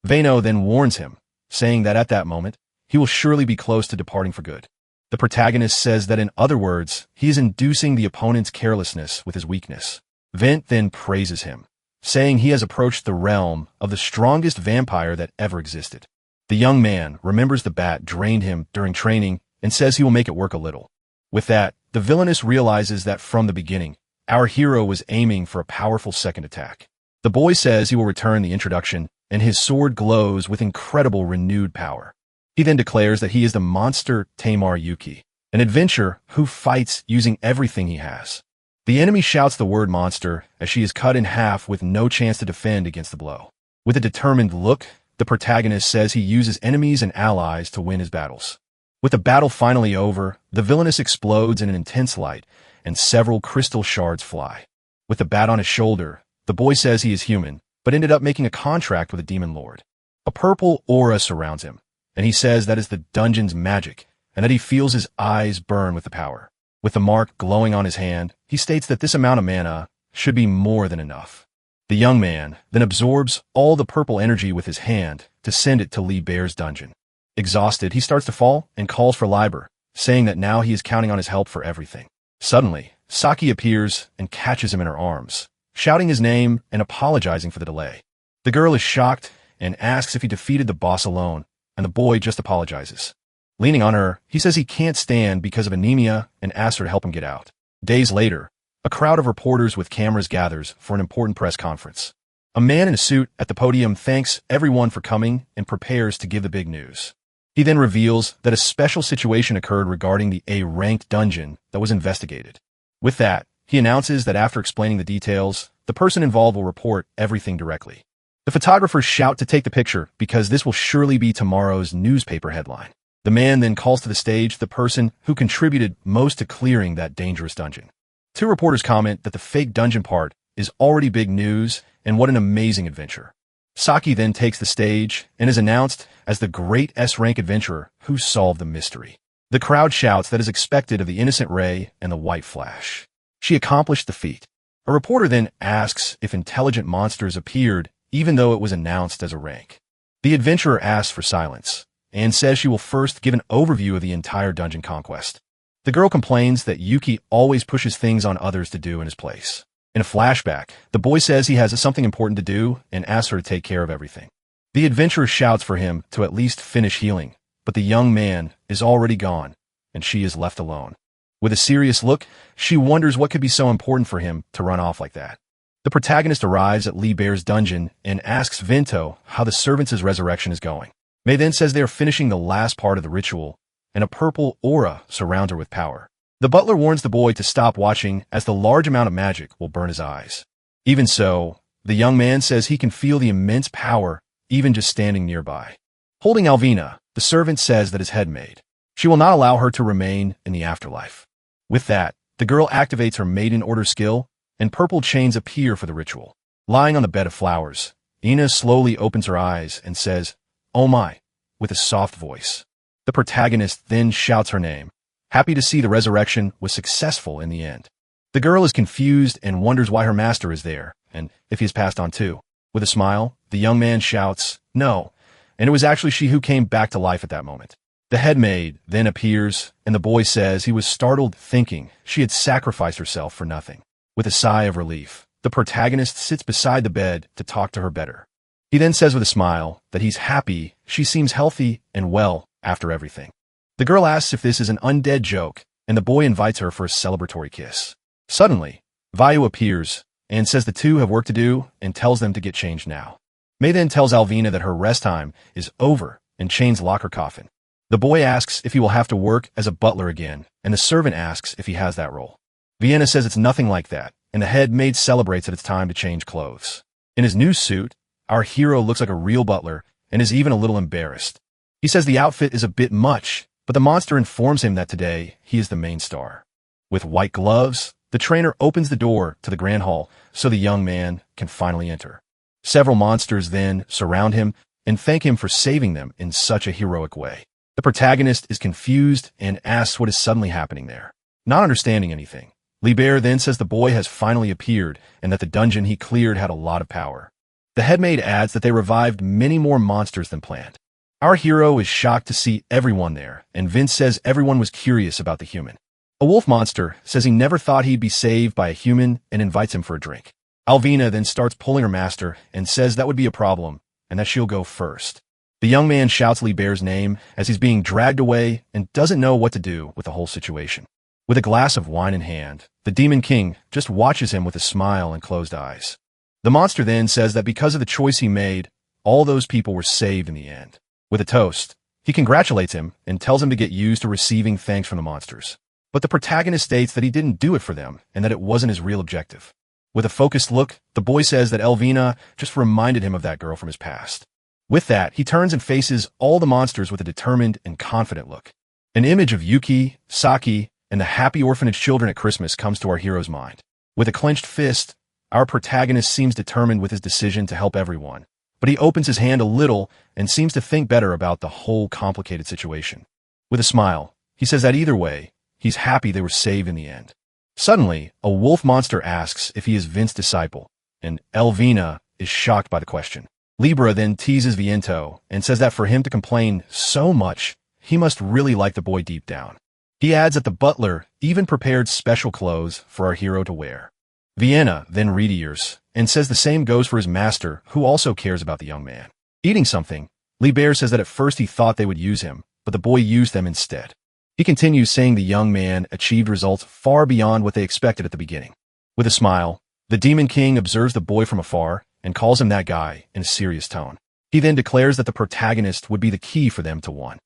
Veno then warns him, saying that at that moment, he will surely be close to departing for good. The protagonist says that in other words, he is inducing the opponent's carelessness with his weakness. Vent then praises him, saying he has approached the realm of the strongest vampire that ever existed. The young man remembers the bat drained him during training and says he will make it work a little. With that, the villainess realizes that from the beginning, our hero was aiming for a powerful second attack. The boy says he will return the introduction, and his sword glows with incredible renewed power. He then declares that he is the monster Tamar Yuki, an adventurer who fights using everything he has. The enemy shouts the word monster as she is cut in half with no chance to defend against the blow. With a determined look, the protagonist says he uses enemies and allies to win his battles. With the battle finally over, the villainess explodes in an intense light, and several crystal shards fly. With the bat on his shoulder, the boy says he is human, but ended up making a contract with a demon lord. A purple aura surrounds him, and he says that is the dungeon's magic, and that he feels his eyes burn with the power. With the mark glowing on his hand, he states that this amount of mana should be more than enough. The young man then absorbs all the purple energy with his hand to send it to Lee Bear's dungeon. Exhausted, he starts to fall and calls for Liber, saying that now he is counting on his help for everything. Suddenly, Saki appears and catches him in her arms, shouting his name and apologizing for the delay. The girl is shocked and asks if he defeated the boss alone, and the boy just apologizes. Leaning on her, he says he can't stand because of anemia and asks her to help him get out. Days later, a crowd of reporters with cameras gathers for an important press conference. A man in a suit at the podium thanks everyone for coming and prepares to give the big news. He then reveals that a special situation occurred regarding the A-ranked dungeon that was investigated. With that, he announces that after explaining the details, the person involved will report everything directly. The photographers shout to take the picture because this will surely be tomorrow's newspaper headline. The man then calls to the stage the person who contributed most to clearing that dangerous dungeon. Two reporters comment that the fake dungeon part is already big news and what an amazing adventure. Saki then takes the stage and is announced as the great S-rank adventurer who solved the mystery. The crowd shouts that is expected of the innocent Ray and the White Flash. She accomplished the feat. A reporter then asks if intelligent monsters appeared even though it was announced as a rank. The adventurer asks for silence and says she will first give an overview of the entire dungeon conquest. The girl complains that Yuki always pushes things on others to do in his place. In a flashback, the boy says he has something important to do and asks her to take care of everything. The adventurer shouts for him to at least finish healing, but the young man is already gone, and she is left alone. With a serious look, she wonders what could be so important for him to run off like that. The protagonist arrives at Lee Bear's dungeon and asks Vento how the servants' resurrection is going. May then says they are finishing the last part of the ritual, and a purple aura surrounds her with power. The butler warns the boy to stop watching as the large amount of magic will burn his eyes. Even so, the young man says he can feel the immense power even just standing nearby. Holding Alvina, the servant says that his head maid. She will not allow her to remain in the afterlife. With that, the girl activates her maiden order skill, and purple chains appear for the ritual. Lying on the bed of flowers, Ina slowly opens her eyes and says, "Oh my," with a soft voice. The protagonist then shouts her name, happy to see the resurrection was successful in the end. The girl is confused and wonders why her master is there, and if he has passed on too. With a smile, the young man shouts, "No," and it was actually she who came back to life at that moment. The head maid then appears, and the boy says he was startled thinking she had sacrificed herself for nothing. With a sigh of relief, the protagonist sits beside the bed to talk to her better. He then says with a smile that he's happy she seems healthy and well after everything. The girl asks if this is an undead joke, and the boy invites her for a celebratory kiss. Suddenly, Vayu appears and says the two have work to do and tells them to get changed now. May then tells Alvina that her rest time is over and chains lock her coffin. The boy asks if he will have to work as a butler again, and the servant asks if he has that role. Vienna says it's nothing like that, and the head maid celebrates that it's time to change clothes. In his new suit, our hero looks like a real butler and is even a little embarrassed. He says the outfit is a bit much, but the monster informs him that today he is the main star. With white gloves, the trainer opens the door to the grand hall so the young man can finally enter. Several monsters then surround him and thank him for saving them in such a heroic way. The protagonist is confused and asks what is suddenly happening there. Not understanding anything, Liebert then says the boy has finally appeared and that the dungeon he cleared had a lot of power. The headmaid adds that they revived many more monsters than planned. Our hero is shocked to see everyone there, and Vince says everyone was curious about the human. A wolf monster says he never thought he'd be saved by a human and invites him for a drink. Alvina then starts pulling her master and says that would be a problem and that she'll go first. The young man shouts Liebert's name as he's being dragged away and doesn't know what to do with the whole situation. With a glass of wine in hand, the Demon King just watches him with a smile and closed eyes. The monster then says that because of the choice he made, all those people were saved in the end. With a toast, he congratulates him and tells him to get used to receiving thanks from the monsters. But the protagonist states that he didn't do it for them and that it wasn't his real objective. With a focused look, the boy says that Elvina just reminded him of that girl from his past. With that, he turns and faces all the monsters with a determined and confident look. An image of Yuki, Saki, and the happy orphanage children at Christmas comes to our hero's mind. With a clenched fist, our protagonist seems determined with his decision to help everyone. But he opens his hand a little and seems to think better about the whole complicated situation. With a smile, he says that either way, he's happy they were saved in the end. Suddenly, a wolf monster asks if he is Vince's disciple, and Elvina is shocked by the question. Libra then teases Viento and says that for him to complain so much, he must really like the boy deep down. He adds that the butler even prepared special clothes for our hero to wear. Vienna then redeers and says the same goes for his master, who also cares about the young man. Eating something, Liebert says that at first he thought they would use him, but the boy used them instead. He continues saying the young man achieved results far beyond what they expected at the beginning. With a smile, the Demon King observes the boy from afar and calls him that guy in a serious tone. He then declares that the protagonist would be the key for them to win.